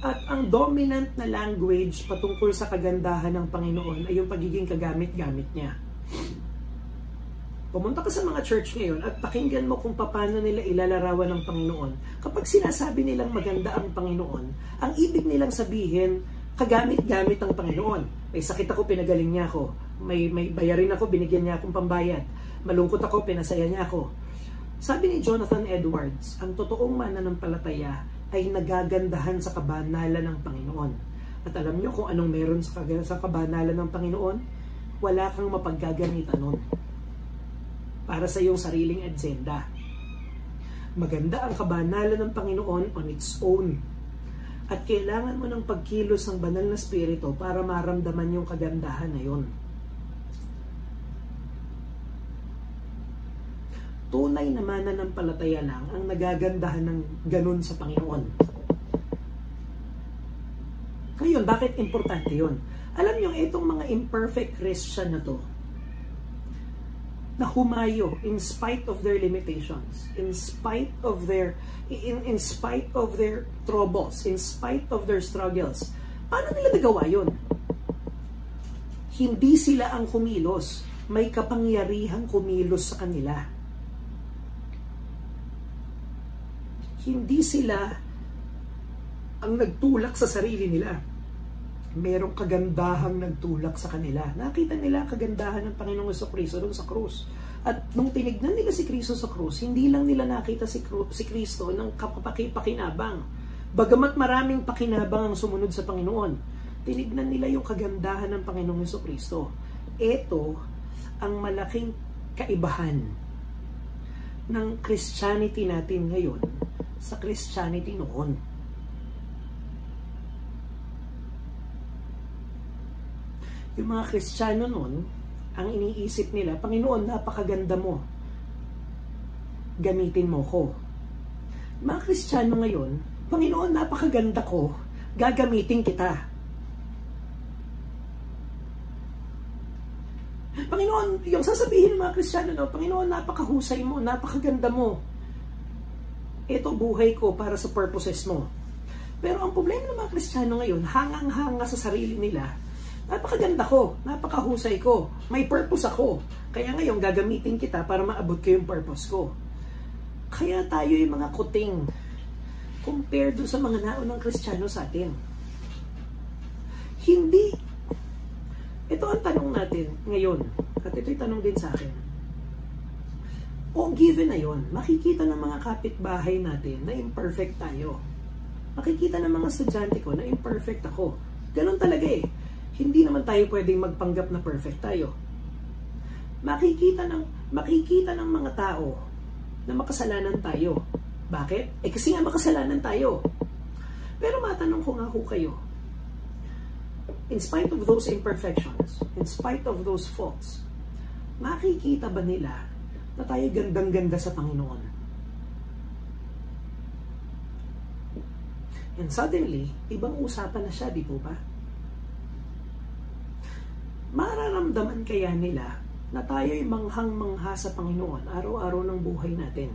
at ang dominant na language patungkol sa kagandahan ng Panginoon ay yung pagiging kagamit-gamit niya. Pumunta ka sa mga church ngayon at pakinggan mo kung paano nila ilalarawan ng Panginoon. Kapag sinasabi nilang maganda ang Panginoon, ang ibig nilang sabihin, kagamit-gamit ang Panginoon. May sakit ako, pinagaling niya ako. May bayarin ako, binigyan niya akong pambayad. Malungkot ako, pinasaya niya ako. Sabi ni Jonathan Edwards, ang totoong mananampalataya ay nagagandahan sa kabanalan ng Panginoon. At alam niyo kung anong meron sa kabanalan ng Panginoon? Wala kang mapaggagamitan nun para sa iyong sariling agenda. Maganda ang kabanalan ng Panginoon on its own. At kailangan mo ng pagkilos ng banal na spirito para maramdaman yung kagandahan na yun. Tunay na mananampalataya lang ang nagagandahan ng ganun sa Panginoon. Ngayon, bakit importante yun? Alam niyo, itong mga imperfect Christian na to, na humayo in spite of their limitations, in spite of their troubles, in spite of their struggles, paano nila nagawa yun? Hindi sila ang kumilos, may kapangyarihang kumilos sa kanila. Hindi sila ang nagtulak sa sarili nila. Merong kagandahang nagtulak sa kanila. Nakita nila ang kagandahan ng Panginoong Jesucristo doon sa krus. At nung tinignan nila si Kristo sa krus, hindi lang nila nakita si Kristo ng pakinabang. Bagamat maraming pakinabang ang sumunod sa Panginoon, tinignan nila yung kagandahan ng Panginoong Jesucristo. Ito ang malaking kaibahan ng Christianity natin ngayon sa Christianity noon. Yung mga Kristiyano noon, ang iniisip nila, Panginoon, napakaganda mo. Gamitin mo ko. Mga Kristiyano ngayon, Panginoon, napakaganda ko. Gagamitin kita. Panginoon, yung sasabihin ng mga Kristiyano, no, Panginoon, napakahusay mo, napakaganda mo. Ito buhay ko para sa purposes mo. Pero ang problema ng mga Kristiyano ngayon, hangang-hanga sa sarili nila. Napakaganda ko, napakahusay ko, may purpose ako. Kaya ngayon, gagamitin kita para maabot ko yung purpose ko. Kaya tayo yung mga kuting compared sa mga naunang Kristiyano sa atin. Hindi. Ito ang tanong natin ngayon. At ito'y tanong din sa akin. O given na yon, makikita ng mga kapitbahay natin na imperfect tayo. Makikita ng mga estudyante ko na imperfect ako. Ganun talaga eh. Hindi naman tayo pwedeng magpanggap na perfect tayo. Makikita ng mga tao na makasalanan tayo. Bakit? Kasi nga makasalanan tayo. Pero matanong ko nga ho kayo, in spite of those imperfections, in spite of those faults, makikita ba nila na tayo gandang-ganda sa Panginoon? And suddenly, ibang usapan na siya, di po ba? Mararamdaman kaya nila na tayo'y manghang-mangha sa Panginoon araw-araw ng buhay natin?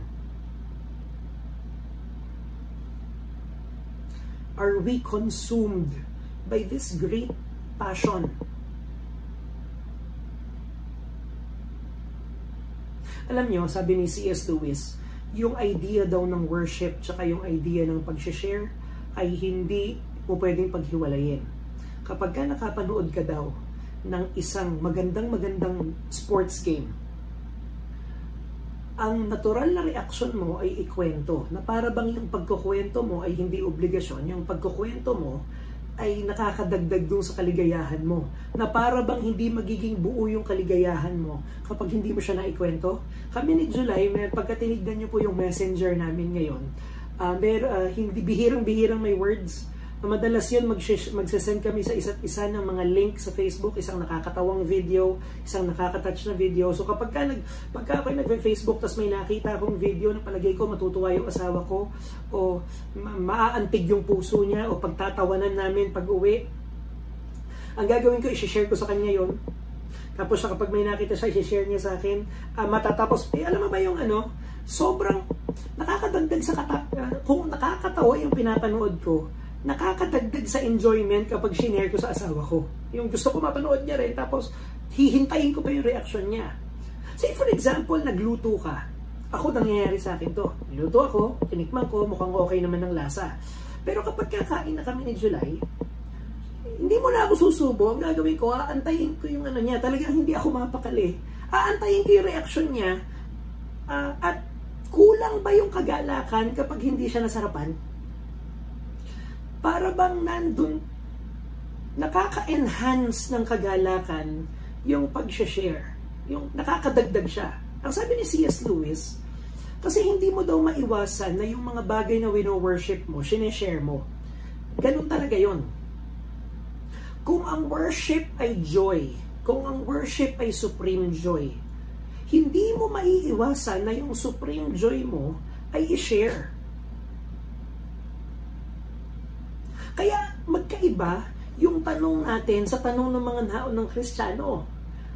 Are we consumed by this great passion? Alam nyo, sabi ni C.S. Lewis, yung idea daw ng worship tsaka yung idea ng pag-share ay hindi po pwedeng paghiwalayin. Kapag ka nakapanood ka daw ng isang magandang sports game, ang natural na reaksyon mo ay ikwento, na para bang yung pagkukwento mo ay hindi obligasyon, yung pagkukwento mo ay nakakadagdag doon sa kaligayahan mo, na para bang hindi magiging buo yung kaligayahan mo kapag hindi mo siya naikwento. Kami ni July, pagka tinignan nyo po yung messenger namin ngayon, hindi bihirang-bihirang may words. Madalas yun, magsasend kami sa isa't isa ng mga link sa Facebook, isang nakakatawang video, isang nakakatouch na video. So pagka ako nag-Facebook, tas may nakita akong video na palagay ko matutuwa yung asawa ko, o maaantig yung puso niya, o pagtatawanan namin pag-uwi, ang gagawin ko, i-share ko sa kanya yon. Tapos kapag may nakita siya, i-share niya sa akin. Matatapos, alam mo ba yung sobrang nakakadagdag sa kung nakakatawa yung pinapanood ko, nakakadagdag sa enjoyment kapag shinare ko sa asawa ko. Yung gusto ko mapanood niya rin, tapos hihintayin ko pa yung reaction niya. Say for example, nagluto ka. Ako, nangyayari sa akin to. Nagluto ako, tinikman ko, mukhang okay naman ng lasa. Pero kapag kakain na kami ni July, hindi mo na ako susubo. Ang gagawin ko, aantayin ko yung niya. Talagang hindi ako mapakali. Aantayin ko yung reaction niya. At kulang ba yung kagalakan kapag hindi siya nasarapan? Para bang nandun, nakaka-enhance ng kagalakan yung pag-share, yung nakakadagdag siya. Ang sabi ni C.S. Lewis, kasi hindi mo daw maiwasan na yung mga bagay na wino-worship mo, sineshare mo. Ganun talaga yon. Kung ang worship ay joy, kung ang worship ay supreme joy, hindi mo maiiwasan na yung supreme joy mo ay i-share. Kaya magkaiba yung tanong natin sa tanong ng mga naunang Kristiyano.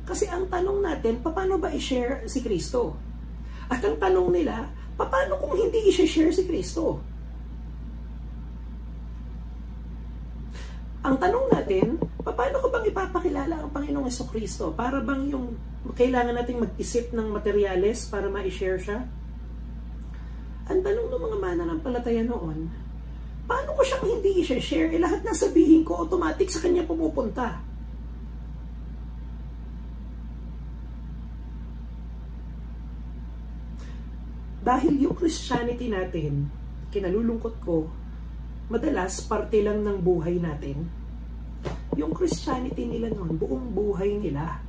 Kasi ang tanong natin, paano ba i-share si Kristo? At ang tanong nila, paano kung hindi i-share si Kristo? Ang tanong natin, paano ko bang ipapakilala ang Panginoong Jesucristo? Para bang yung kailangan nating mag-isip ng materyales para ma-share siya? Ang tanong ng mga mananampalataya noon, paano ko siyang hindi i-share? Lahat na sabihin ko, automatic sa kanya pumupunta. Dahil yung Christianity natin, kinalulungkot ko, madalas parte lang ng buhay natin. Yung Christianity nila noon, buong buhay nila.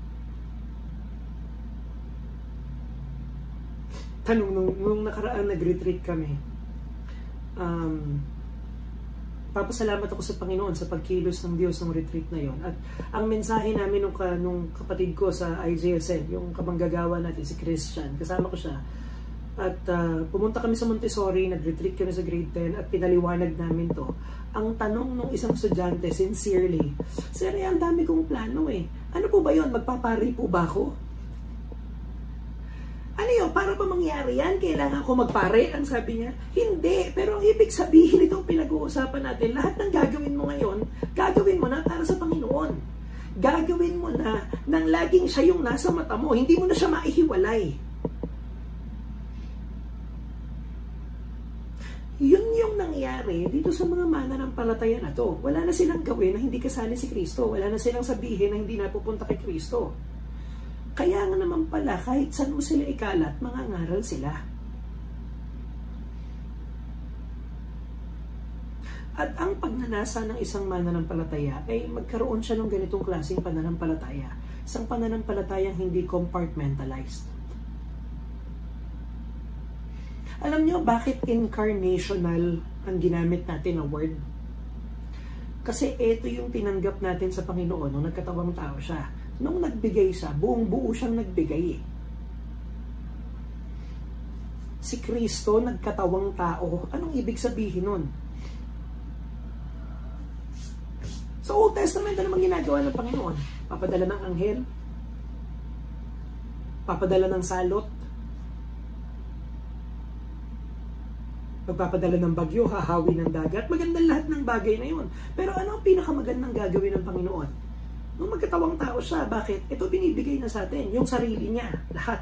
Tanong, nung nakaraan nag-retreat kami, papasalamat ako sa Panginoon sa pagkilos ng Diyos ng retreat na yon. At ang mensahe namin nung kapatid ko sa IJSN, yung kamanggagawa natin, si Christian, kasama ko siya. At pumunta kami sa Montessori, nag-retreat kami sa grade 10 at pinaliwanag namin to. Ang tanong ng isang estudyante, sincerely, Sir, ang dami kong plano eh. Ano po ba yon? Magpapari po ba ako? Ano yun? Para ba mangyari yan? Kailangan ko magpare? Ang sabi niya. Hindi. Pero ang ibig sabihin itong pinag-uusapan natin, lahat ng gagawin mo ngayon, gagawin mo na para sa Panginoon. Gagawin mo na nang laging siya yung nasa mata mo. Hindi mo na siya maihiwalay. Yun yung nangyari dito sa mga mananampalataya na to. Wala na silang gawin na hindi kasali si Kristo. Wala na silang sabihin na hindi napupunta kay Kristo. Kaya nga naman pala, kahit saan mo sila ikalat, mangangaral sila. At ang pagnanasa ng isang mananampalataya ay magkaroon siya ng ganitong klaseng pananampalataya. Isang pananampalatayang hindi compartmentalized. Alam niyo bakit incarnational ang ginamit natin na word? Kasi ito yung tinanggap natin sa Panginoon nung nagkatawang tao siya. Nung nagbigay siya, buong buo siyang nagbigay eh. Si Kristo nagkatawang tao. Anong ibig sabihin nun? Sa Old Testament, ano namang ginagawa ng Panginoon? Papadala ng anghel? Papadala ng salot? Magpapadala ng bagyo, hahawi ng dagat? Magandang lahat ng bagay na yun. Pero ano ang pinakamagandang gagawin ng Panginoon? Nung magkatawang tao siya, bakit? Ito binibigay na sa atin, yung sarili niya, lahat.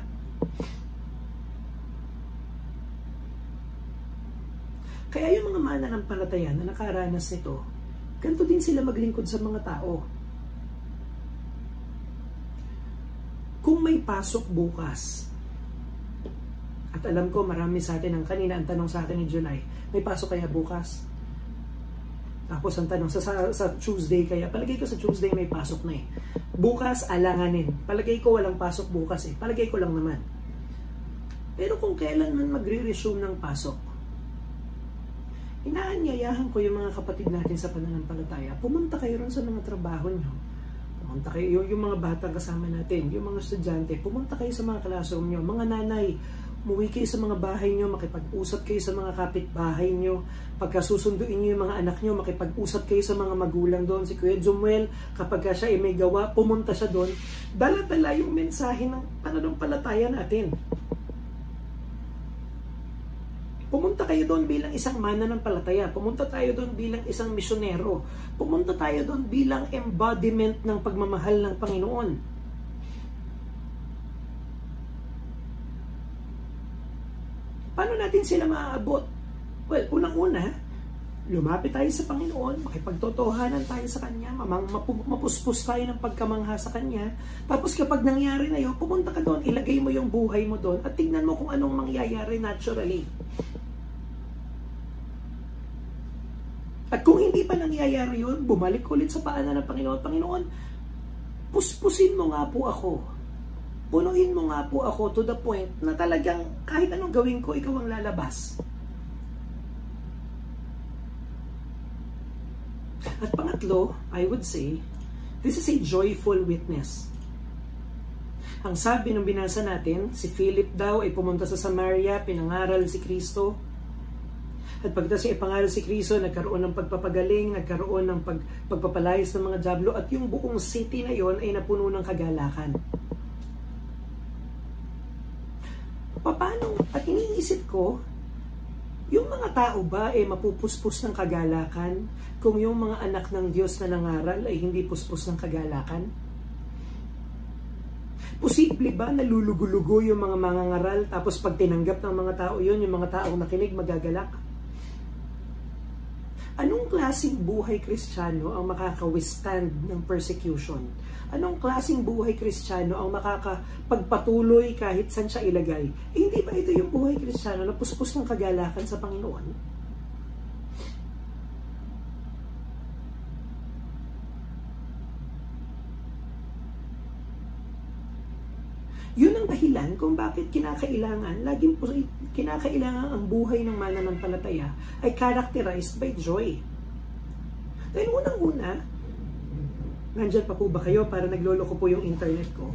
Kaya yung mga mananampalataya na nakaranas nito, ganito din sila maglingkod sa mga tao. Kung may pasok bukas, at alam ko marami sa atin, ang kanina ang tanong sa atin ni July, may pasok kaya bukas? Tapos ang tanong, sa Tuesday kaya, palagay ko sa Tuesday may pasok na eh. Bukas, alanganin. Palagay ko walang pasok bukas eh. Palagay ko lang naman. Pero kung kailan man magre-resume ng pasok, inaanyayahan ko yung mga kapatid natin sa pananampalataya, pumunta kayo ron sa mga trabaho nyo. Pumunta kayo, yung mga batang kasama natin, yung mga estudyante, pumunta kayo sa mga classroom nyo, mga nanay, umuwi kayo sa mga bahay nyo, makipag-usap kayo sa mga kapitbahay nyo, pagkasusunduin nyo yung mga anak nyo, makipag-usap kayo sa mga magulang doon. Si Kuya Jumuel, kapag siya ay may gawa, pumunta siya doon, dala-dala yung mensahe ng pananampalataya natin. Pumunta kayo doon bilang isang mananampalataya, pumunta tayo doon bilang isang misyonero, pumunta tayo doon bilang embodiment ng pagmamahal ng Panginoon. Paano natin sila maaabot? Well, unang-una, lumapit tayo sa Panginoon, makipagtotohanan tayo sa Kanya, mapuspos tayo ng pagkamangha sa Kanya. Tapos kapag nangyari na yun, pumunta ka doon, ilagay mo yung buhay mo doon at tignan mo kung anong mangyayari naturally. At kung hindi pa nangyayari yun, bumalik ulit sa paanan ng Panginoon. Panginoon, puspusin mo nga po ako. Punuin mo nga po ako to the point na talagang kahit anong gawin ko, ikaw ang lalabas. At pangatlo, I would say, this is a joyful witness. Ang sabi ng binasa natin, si Philip daw ay pumunta sa Samaria, pinangaral si Kristo. At pagkatapos niya ipangaral si Kristo, nagkaroon ng pagpapagaling, nagkaroon ng pagpapalayas ng mga dyablo, at yung buong city na yon ay napuno ng kagalakan. Paano? At iniisip ko, yung mga tao ba ay mapupuspos ng kagalakan kung yung mga anak ng Diyos na nangaral ay hindi puspos ng kagalakan? Posible ba na lulugo-lugo yung mga mangangaral tapos pag tinanggap ng mga tao yun, yung mga taong nakinig magagalak? Anong klaseng buhay Kristiyano ang makaka-withstand ng persecution? Anong klaseng buhay Kristiyano ang makakapagpatuloy kahit saan siya ilagay? Hindi ba ito yung buhay Kristiyano na puspos ng kagalakan sa Panginoon? Yun ang dahilan kung bakit kinakailangan ang buhay ng mananampalataya ay characterized by joy. Dahil unang-una, nandyan pa po ba kayo para nagloloko po yung internet ko?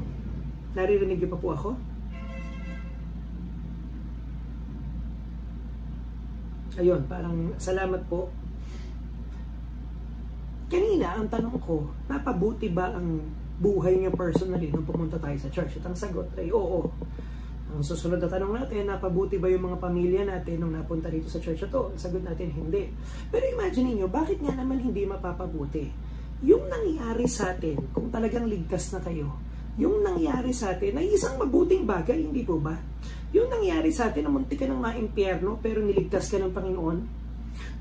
Naririnig niyo pa po ako? Ayun, parang salamat po. Kanina, ang tanong ko, napabuti ba ang buhay niya personally nung pumunta tayo sa church? At ang sagot ay oo. Ang susunod na tanong natin, napabuti ba yung mga pamilya natin nung napunta dito sa church na to? Sagot natin, hindi. Pero imagine niyo, bakit nga naman hindi mapapabuti? Yung nangyari sa atin, kung talagang ligtas na kayo, yung nangyari sa atin ay isang mabuting bagay, hindi po ba? Yung nangyari sa atin na muntik ka ng maimpyerno pero niligtas ka ng Panginoon,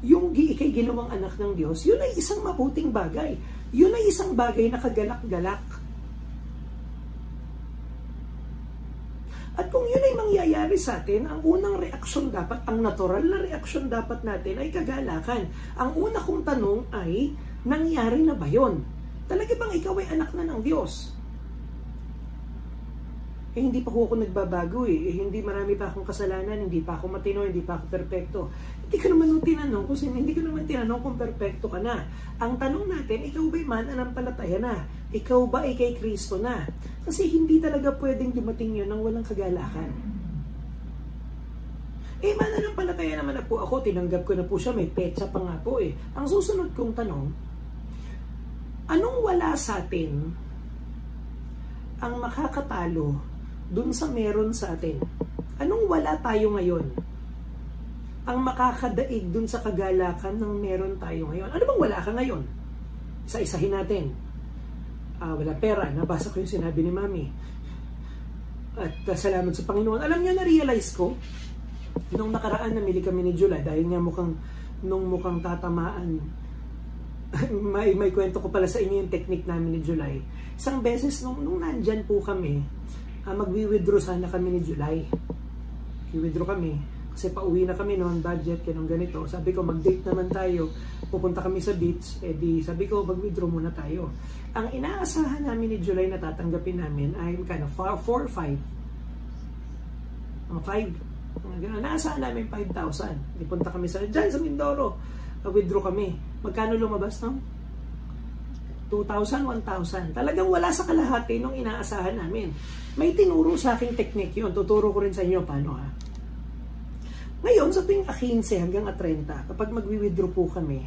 yung ikay ginawang anak ng Diyos, yun ay isang mabuting bagay. Yun ay isang bagay na kagalak-galak. At kung yun ay mangyayari sa atin, ang unang reaksyon dapat, ang natural na reaksyon dapat natin ay kagalakan. Ang una kong tanong ay, nangyari na ba yun? Talaga bang ikaw ay anak na ng Diyos? Hindi pa ako nagbabago hindi marami pa akong kasalanan, hindi pa ako matino, hindi pa ako perpekto. Hindi ko naman tinanong kung perpekto ka na. Ang tanong natin, ikaw ba'y mananampalataya na? Ikaw ba ay kay Kristo na? Kasi hindi talaga pwedeng dumating yun nang walang kagalakan. Mananampalataya naman na po ako, tinanggap ko na po siya, may petsa pa nga po Ang susunod kong tanong, anong wala sa atin ang makakatalo dun sa meron sa atin? Anong wala tayo ngayon ang makakadaig dun sa kagalakan ng meron tayo ngayon? Ano bang wala ka ngayon? Isa-isahin natin. Wala pera. Nabasa ko yung sinabi ni Mami. At salamat sa Panginoon. Alam niyo, na-realize ko, nung nakaraan namili kami ni July, dahil nga mukhang tatamaan, may kwento ko pala sa inyo yung technique namin ni July. Isang beses, nung nandyan po kami, magwi-withdraw sana kami ni July. I-withdraw kami. Kasi pauwi na kami noon, budget, ganun ganito. Sabi ko, mag-date naman tayo. Pupunta kami sa beach. Sabi ko, mag-withdraw muna tayo. Ang inaasahan namin ni July na tatanggapin namin ay 4 or 5. Mga 5. Inaasahan namin 5,000. Punta kami dyan sa Mindoro. Withdraw kami. Magkano lumabas no? 2,000, 1,000. Talagang wala sa kalahati nung inaasahan namin. May tinuro sa aking technique yun. Tuturo ko rin sa inyo paano Ngayon, sa tuwing 15 hanggang 30, kapag magwi-withdraw po kami,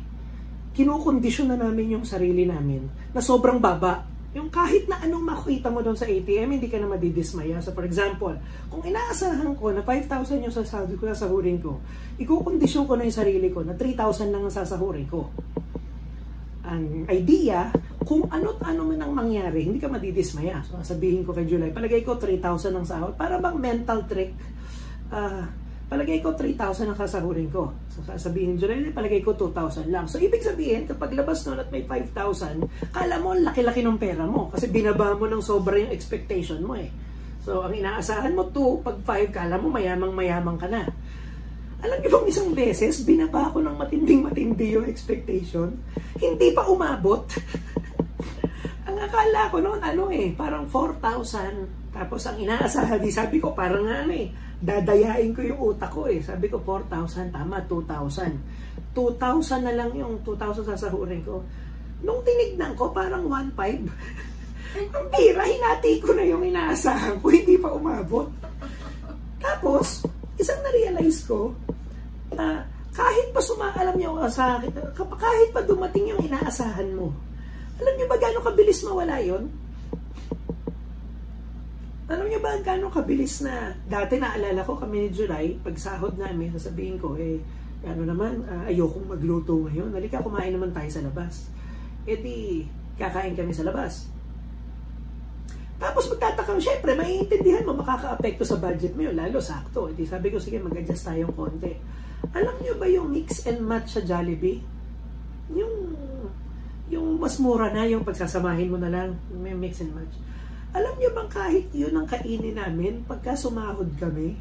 kinukondisyon na namin yung sarili namin na sobrang baba. Yung kahit na anong makita mo doon sa ATM, hindi ka na madidismaya. So for example, kung inaasahan ko na 5,000 yung sasahurin ko, ikukondisyon ko na yung sarili ko na 3,000 lang ang sasahurin ko. Ang idea, kung ano't ano man ang mangyari, hindi ka madidismaya. So sabihin ko kay July, palagay ko 3,000 ang sahod. Para bang mental trick, palagay ko 3,000 ang sasahurin ko. So sasabihin July, palagay ko 2,000 lang. So ibig sabihin, kapag labas nun at may 5,000, kala mo laki-laki ng pera mo. Kasi binaba mo ng sobra yung expectation mo So ang inaasahan mo 2, pag 5, kala mo mayamang-mayamang ka na. Alam niyo bang isang beses, binaba ko ng matinding-matindi yung expectation. Hindi pa umabot. Ang akala ko noon, parang 4,000. Tapos ang inaasahan, sabi ko, parang dadayain ko yung utak ko Sabi ko, 4,000, tama, 2,000. 2,000 na lang yung 2,000 sasahurin ko. Nung tinignan ko, parang 1,500. Ang pira, hinati ko na yung inaasahan ko, hindi pa umabot. Tapos, isang na-realize ko, kahit pa alam niyo, kahit pa dumating yung inaasahan mo, alam niyo ba gano'ng kabilis mawala yun? Alam niyo ba gano'ng kabilis na, dati naalala ko kami ni July, pag sahod namin, sasabihin ko, ayokong magluto ngayon, halika kumain naman tayo sa labas. Kakain kami sa labas. Tapos magtatakang, syempre, maiintindihan mo, makaka-apekto sa budget mo yun, lalo sakto. Sabi ko, sige, mag-adjust tayong konti. Alam nyo ba yung mix and match sa Jollibee? Yung mas mura na, yung pagsasamahin mo na lang, may mix and match. Alam nyo bang kahit yun ang kainin namin, pagka sumahod kami,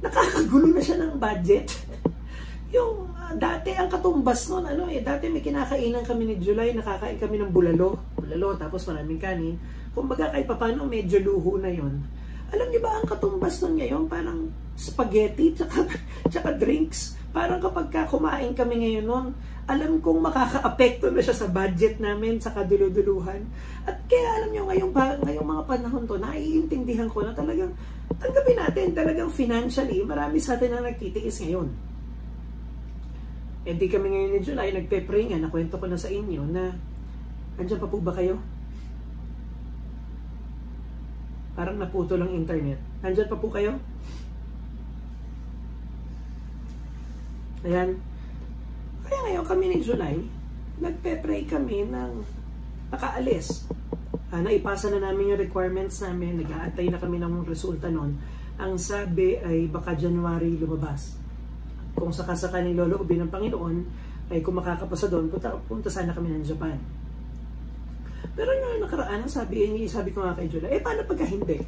nakakagulo na siya ng budget. Dati ang katumbas nun, dati may kinakainan kami ni July, nakakain kami ng bulalo, tapos maraming kanin. Kumbaga kahit paano medyo luho na yon. Alam niyo ba ang katumbas nun ngayon? Parang spaghetti tsaka drinks. Parang kapag kumain kami ngayon nun, alam kong makaka-apekto na siya sa budget namin, sa kaduluduluhan. At kaya alam niyo ngayong mga panahon to, naiintindihan ko na talagang tanggapin natin, talagang financially, marami sa atin na nagtitiis ngayon. Di kami ngayon ni July, nagpe-pray nga, nakwento ko na sa inyo na, andyan pa po ba kayo? Parang naputo lang internet. Nandyan pa po kayo? Ayan. Kaya ngayon kami ni July, nagpe-pray kami ng nakaalis. Naipasa na namin yung requirements namin, nag-aantay na kami ng resulta nun. Ang sabi ay baka January lumabas. Kung sakasakaling loloobin ng Panginoon, ay kung makakapasa doon, punta sana kami ng Japan. Pero yung nakaraan, sabi ko nga kay July, paano pagka hindi?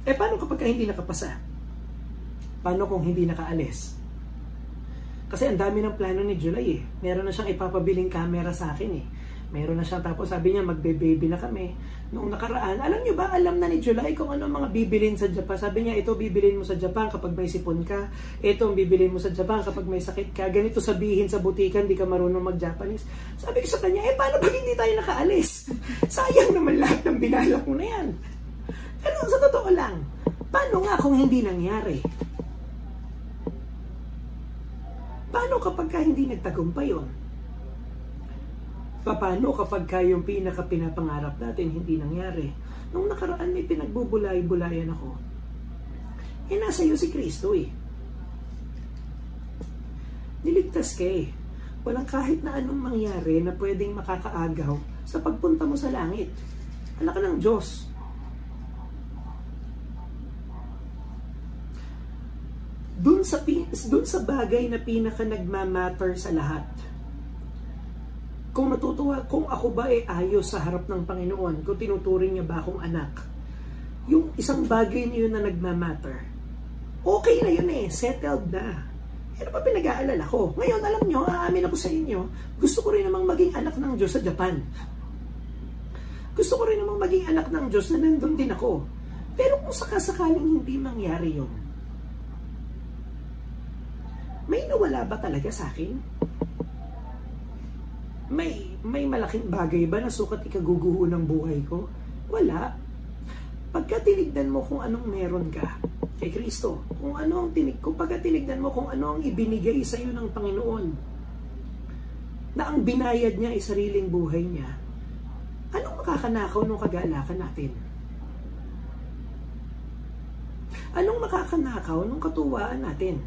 Paano kapag hindi nakapasa? Paano kung hindi nakaalis? Kasi ang dami ng plano ni July Meron na siyang ipapabiling camera sa akin Meron na siya, tapos sabi niya magbe-baby na kami. Noong nakaraan, alam niyo ba, alam na ni July kung ano mga bibilin sa Japan. Sabi niya, ito bibilin mo sa Japan kapag may sipon ka. Ito ang bibilin mo sa Japan kapag may sakit ka. Ganito sabihin sa butikan, di ka marunong mag-Japanese. Sabi ko sa kanya, paano pag hindi tayo nakaalis? Sayang naman lahat ng binalak mo na yan. Pero sa totoo lang, paano nga kung hindi nangyari? Paano kapag hindi nagtagumpay yun? Paano kapag yung pinaka-pinapangarap natin hindi nangyari? Nung nakaraan may pinagbubulay-bulayan ako. Nasa iyo si Kristo Niligtas ka Walang kahit na anong mangyari na pwedeng makakaagaw sa pagpunta mo sa langit. Anak ka ng Diyos. Dun sa bagay na pinaka nagmamatter sa lahat. Kung ako ba ayos sa harap ng Panginoon, kung tinuturing niya ba akong anak, yung isang bagay na yun na nagmamatter, okay na yun settled na. Ano pa pinag-aalala ko? Ngayon, alam nyo, aamin ako sa inyo, gusto ko rin namang maging anak ng Diyos sa Japan. Gusto ko rin namang maging anak ng Diyos na nandun din ako. Pero kung sakasakaling hindi mangyari yun, may nawala ba talaga sa akin? May malaking bagay ba na sukat ikaguguho ng buhay ko? Wala. Pagka tinignan mo kung anong meron ka kay Kristo, pagka tinignan mo kung ano ang ibinigay sa iyo ng Panginoon, na ang binayad niya ay sariling buhay niya, anong makakanakaw ng kagalakan natin? Anong makakanakaw ng katuwaan natin?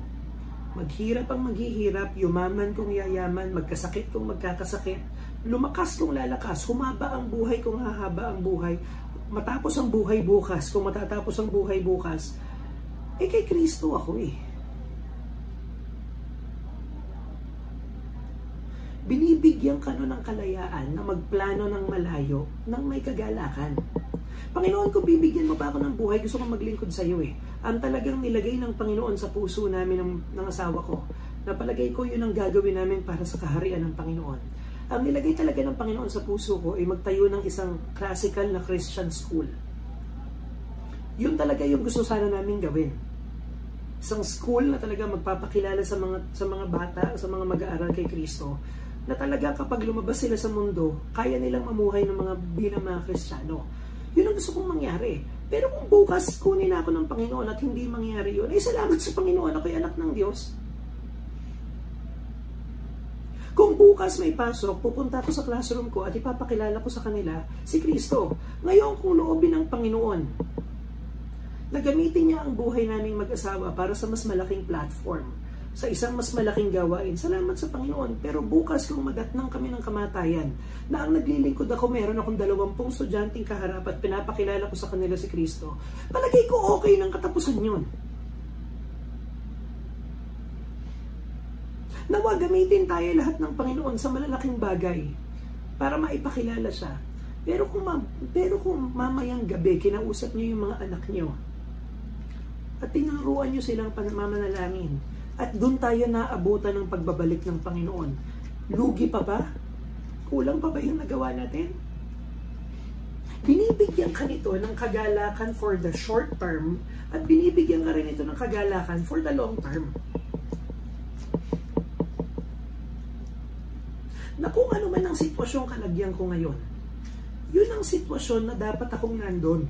Maghirap ang maghihirap, yumaman kung yayaman, magkasakit kung magkakasakit, lumakas kung lalakas, humaba ang buhay kung hahaba ang buhay, matapos ang buhay bukas kung matatapos ang buhay bukas, kay Kristo ako Binibigyan ka ng kalayaan na magplano ng malayo nang may kagalakan. Panginoon, kung bibigyan mo ba ako ng buhay, gusto kong maglingkod sa iyo Ang talagang nilagay ng Panginoon sa puso namin ng asawa ko, napalagay ko yun ang gagawin namin para sa kaharian ng Panginoon. Ang nilagay talaga ng Panginoon sa puso ko ay magtayo ng isang classical na Christian school. Yun talaga yung gusto sana namin gawin. Isang school na talaga magpapakilala sa mga bata, sa mga mag-aaral kay Kristo, na talaga kapag lumabas sila sa mundo, kaya nilang mamuhay bilang mga Kristiyano. Yun ang gusto kong mangyari. Pero kung bukas kunin ako ng Panginoon at hindi mangyari yun, salamat sa Panginoon, ako'y anak ng Diyos. Kung bukas may pasok, pupunta ako sa classroom ko at ipapakilala ko sa kanila si Kristo. Ngayon, kung loobin ng Panginoon, na gamitin niya ang buhay naming mag-asawa para sa mas malaking platform, sa isang mas malaking gawain. Salamat sa Panginoon. Pero bukas kung madatnang kami ng kamatayan, na ang naglilingkod ako, meron akong 20 estudyanteng kaharap at pinapakilala ko sa kanila si Kristo, palagay ko okay ng katapusan yun. Nawa gamitin tayo lahat ng Panginoon sa malalaking bagay para maipakilala siya. Pero kung mamayang gabi, kinausap niyo yung mga anak niyo at tinuruan niyo silang mamanalangin, at doon tayo naabutan ng pagbabalik ng Panginoon, lugi pa ba? Kulang pa ba yung nagawa natin? Binibigyan ka nito ng kagalakan for the short term at binibigyan ka rin ito ng kagalakan for the long term. Na kung ano man ang sitwasyong kalagyan ko ngayon, yun ang sitwasyon na dapat akong nandun.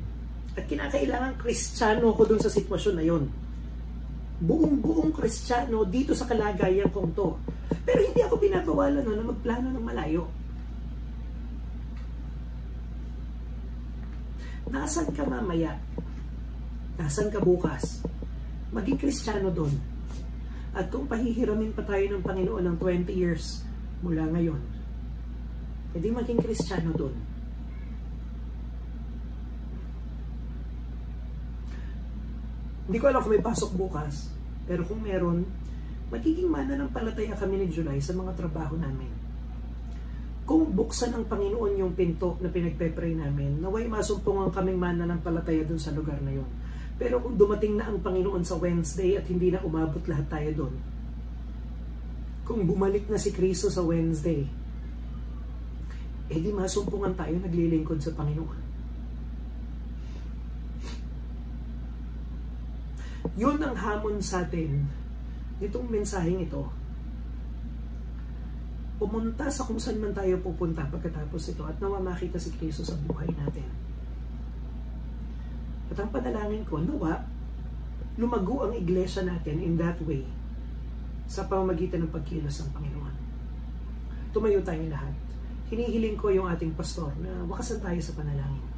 At kinakailangan Kristiyano ko dun sa sitwasyon na yun. Buong Kristiyano dito sa kalagayan kong to. Pero hindi ako binabawalan na magplano ng malayo. Nasaan ka mamaya? Nasaan ka bukas? Maging Kristiyano doon. At kung pahihiramin pa tayo ng Panginoon ng 20 years mula ngayon, edi maging Kristiyano doon. Hindi ko alam kung may pasok bukas, pero kung meron, magiging mananampalataya kami ni July sa mga trabaho namin. Kung buksan ng Panginoon yung pinto na pinagpe-pray namin, naway masumpungan kaming mananampalataya dun sa lugar na yun. Pero kung dumating na ang Panginoon sa Wednesday at hindi na umabot lahat tayo dun, kung bumalik na si Kristo sa Wednesday, edi masumpungan tayo naglilingkod sa Panginoon. Yun ang hamon sa atin nitong mensaheng ito. Pumunta sa kung saan man tayo pupunta pagkatapos ito at nawa makita si Kristo sa buhay natin. At ang panalangin ko, nawa lumago ang iglesia natin in that way sa pamamagitan ng pagkilos ng Panginoon. Tumayo tayong lahat. Hinihiling ko yung ating pastor na wakasan tayo sa panalangin.